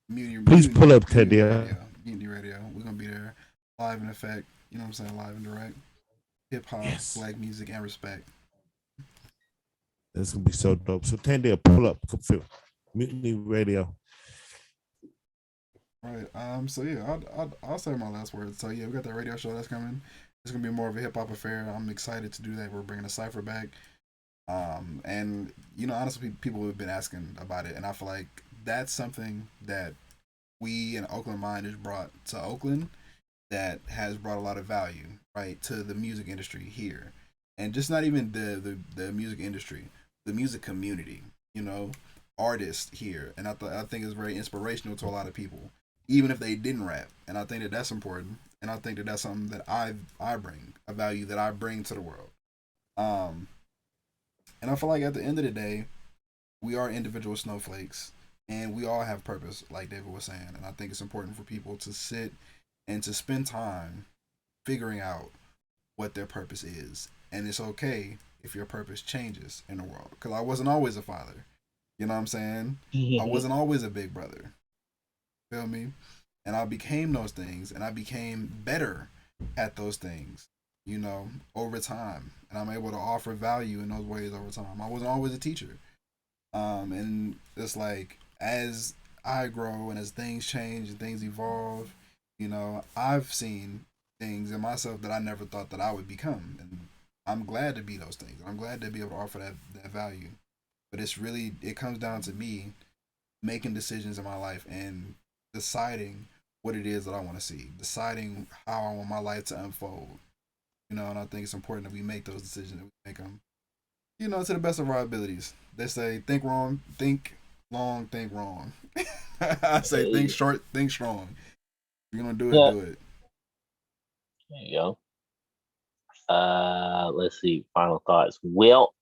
Please pull up, Tandia. Mutiny Radio. We're gonna be there, live in effect. You know what I'm saying? Live and direct. Hip hop, black music, and respect. That's gonna be so dope. So Tandia, pull up, come feel Mutiny Radio. Right. So yeah, I'll say my last words. So yeah, we got that radio show that's coming. It's gonna be more of a hip hop affair. I'm excited to do that. We're bringing a cipher back. And honestly, people have been asking about it, and I feel like that's something that we in Oakland Mind has brought to Oakland that has brought a lot of value, right, to the music industry here, and just not even the music industry, the music community. Artists here, and I think it's very inspirational to a lot of people, even if they didn't rap. And I think that that's important. And I think that that's something that I bring, a value that I bring to the world. And I feel like at the end of the day, we are individual snowflakes, and we all have purpose, like David was saying. And I think it's important for people to sit and to spend time figuring out what their purpose is. And it's okay if your purpose changes in the world. Because I wasn't always a father. You know what I'm saying? I wasn't always a big brother. Feel me? And I became those things, and I became better at those things, over time. And I'm able to offer value in those ways over time. I wasn't always a teacher. And it's like, as I grow and as things change and things evolve, I've seen things in myself that I never thought that I would become. And I'm glad to be those things. I'm glad to be able to offer that value. But it comes down to me making decisions in my life and deciding what it is that I want to see, deciding how I want my life to unfold. You know, and I think it's important that we make those decisions, that we make them, you know, to the best of our abilities. They say think wrong, think long, think wrong. I say think short, think strong. If you're gonna do it, do it. There you go. Let's see. Final thoughts. Well,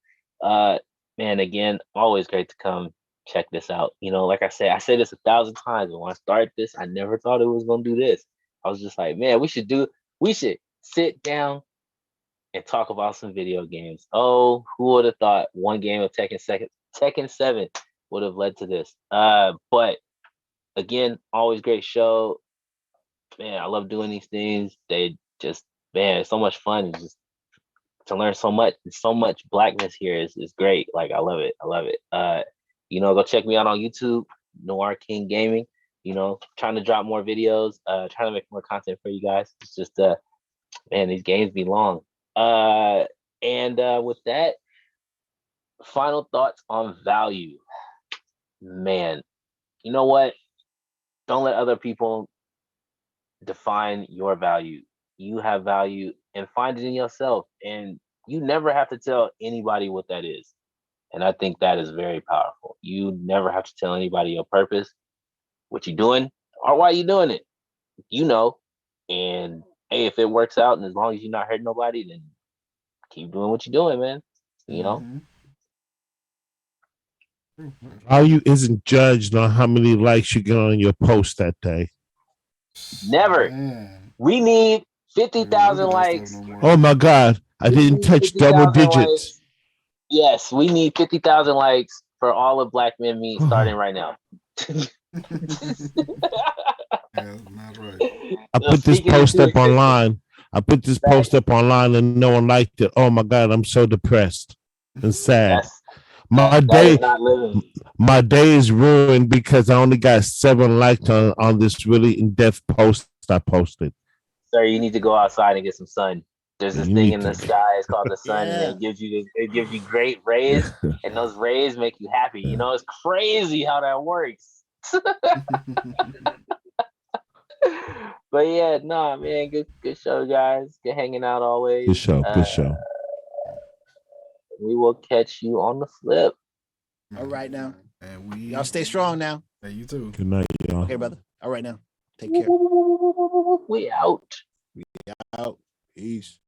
man, again, always great to come check this out. You know, like I say this 1,000 times, but when I started this, I never thought it was gonna do this. I was just like, man, we should sit down and talk about some video games. Oh, who would have thought one game of Tekken 7 would have led to this? But again, always great show. Man, I love doing these things. They just, man, it's so much fun. It's just to learn so much. So much blackness here is great. Like I love it. I love it. You know, go check me out on YouTube, Noir King Gaming. You know, trying to drop more videos, trying to make more content for you guys. It's just man, these games be long. And with that, final thoughts on value. Man, you know what? Don't let other people define your value. You have value and find it in yourself. And you never have to tell anybody what that is. And I think that is very powerful. You never have to tell anybody your purpose, what you're doing, or why you're doing it. You know. And hey, if it works out and as long as you're not hurting nobody, then keep doing what you're doing, man. You know? Value isn't judged on how many likes you get on your post that day. Never. Man. We need 50,000 likes. Oh my God. I didn't touch double digits. Likes. Yes, we need 50,000 likes for all of Black Men Meet starting right now. That's right. I put this post up online. And no one liked it. Oh my God, I'm so depressed and sad. My day is ruined because I only got 7 likes on this really in-depth post I posted. Sir, you need to go outside and get some sun. There's this thing in the sky. It's called the sun, and it gives you great rays, and those rays make you happy. You know, it's crazy how that works. But yeah, nah, man, good show, guys. Good hanging out always. Good show. We will catch you on the flip. All right now. And y'all stay strong now. Hey, you too. Good night, y'all. Okay, brother. All right now. Take care. We out. Out. Peace.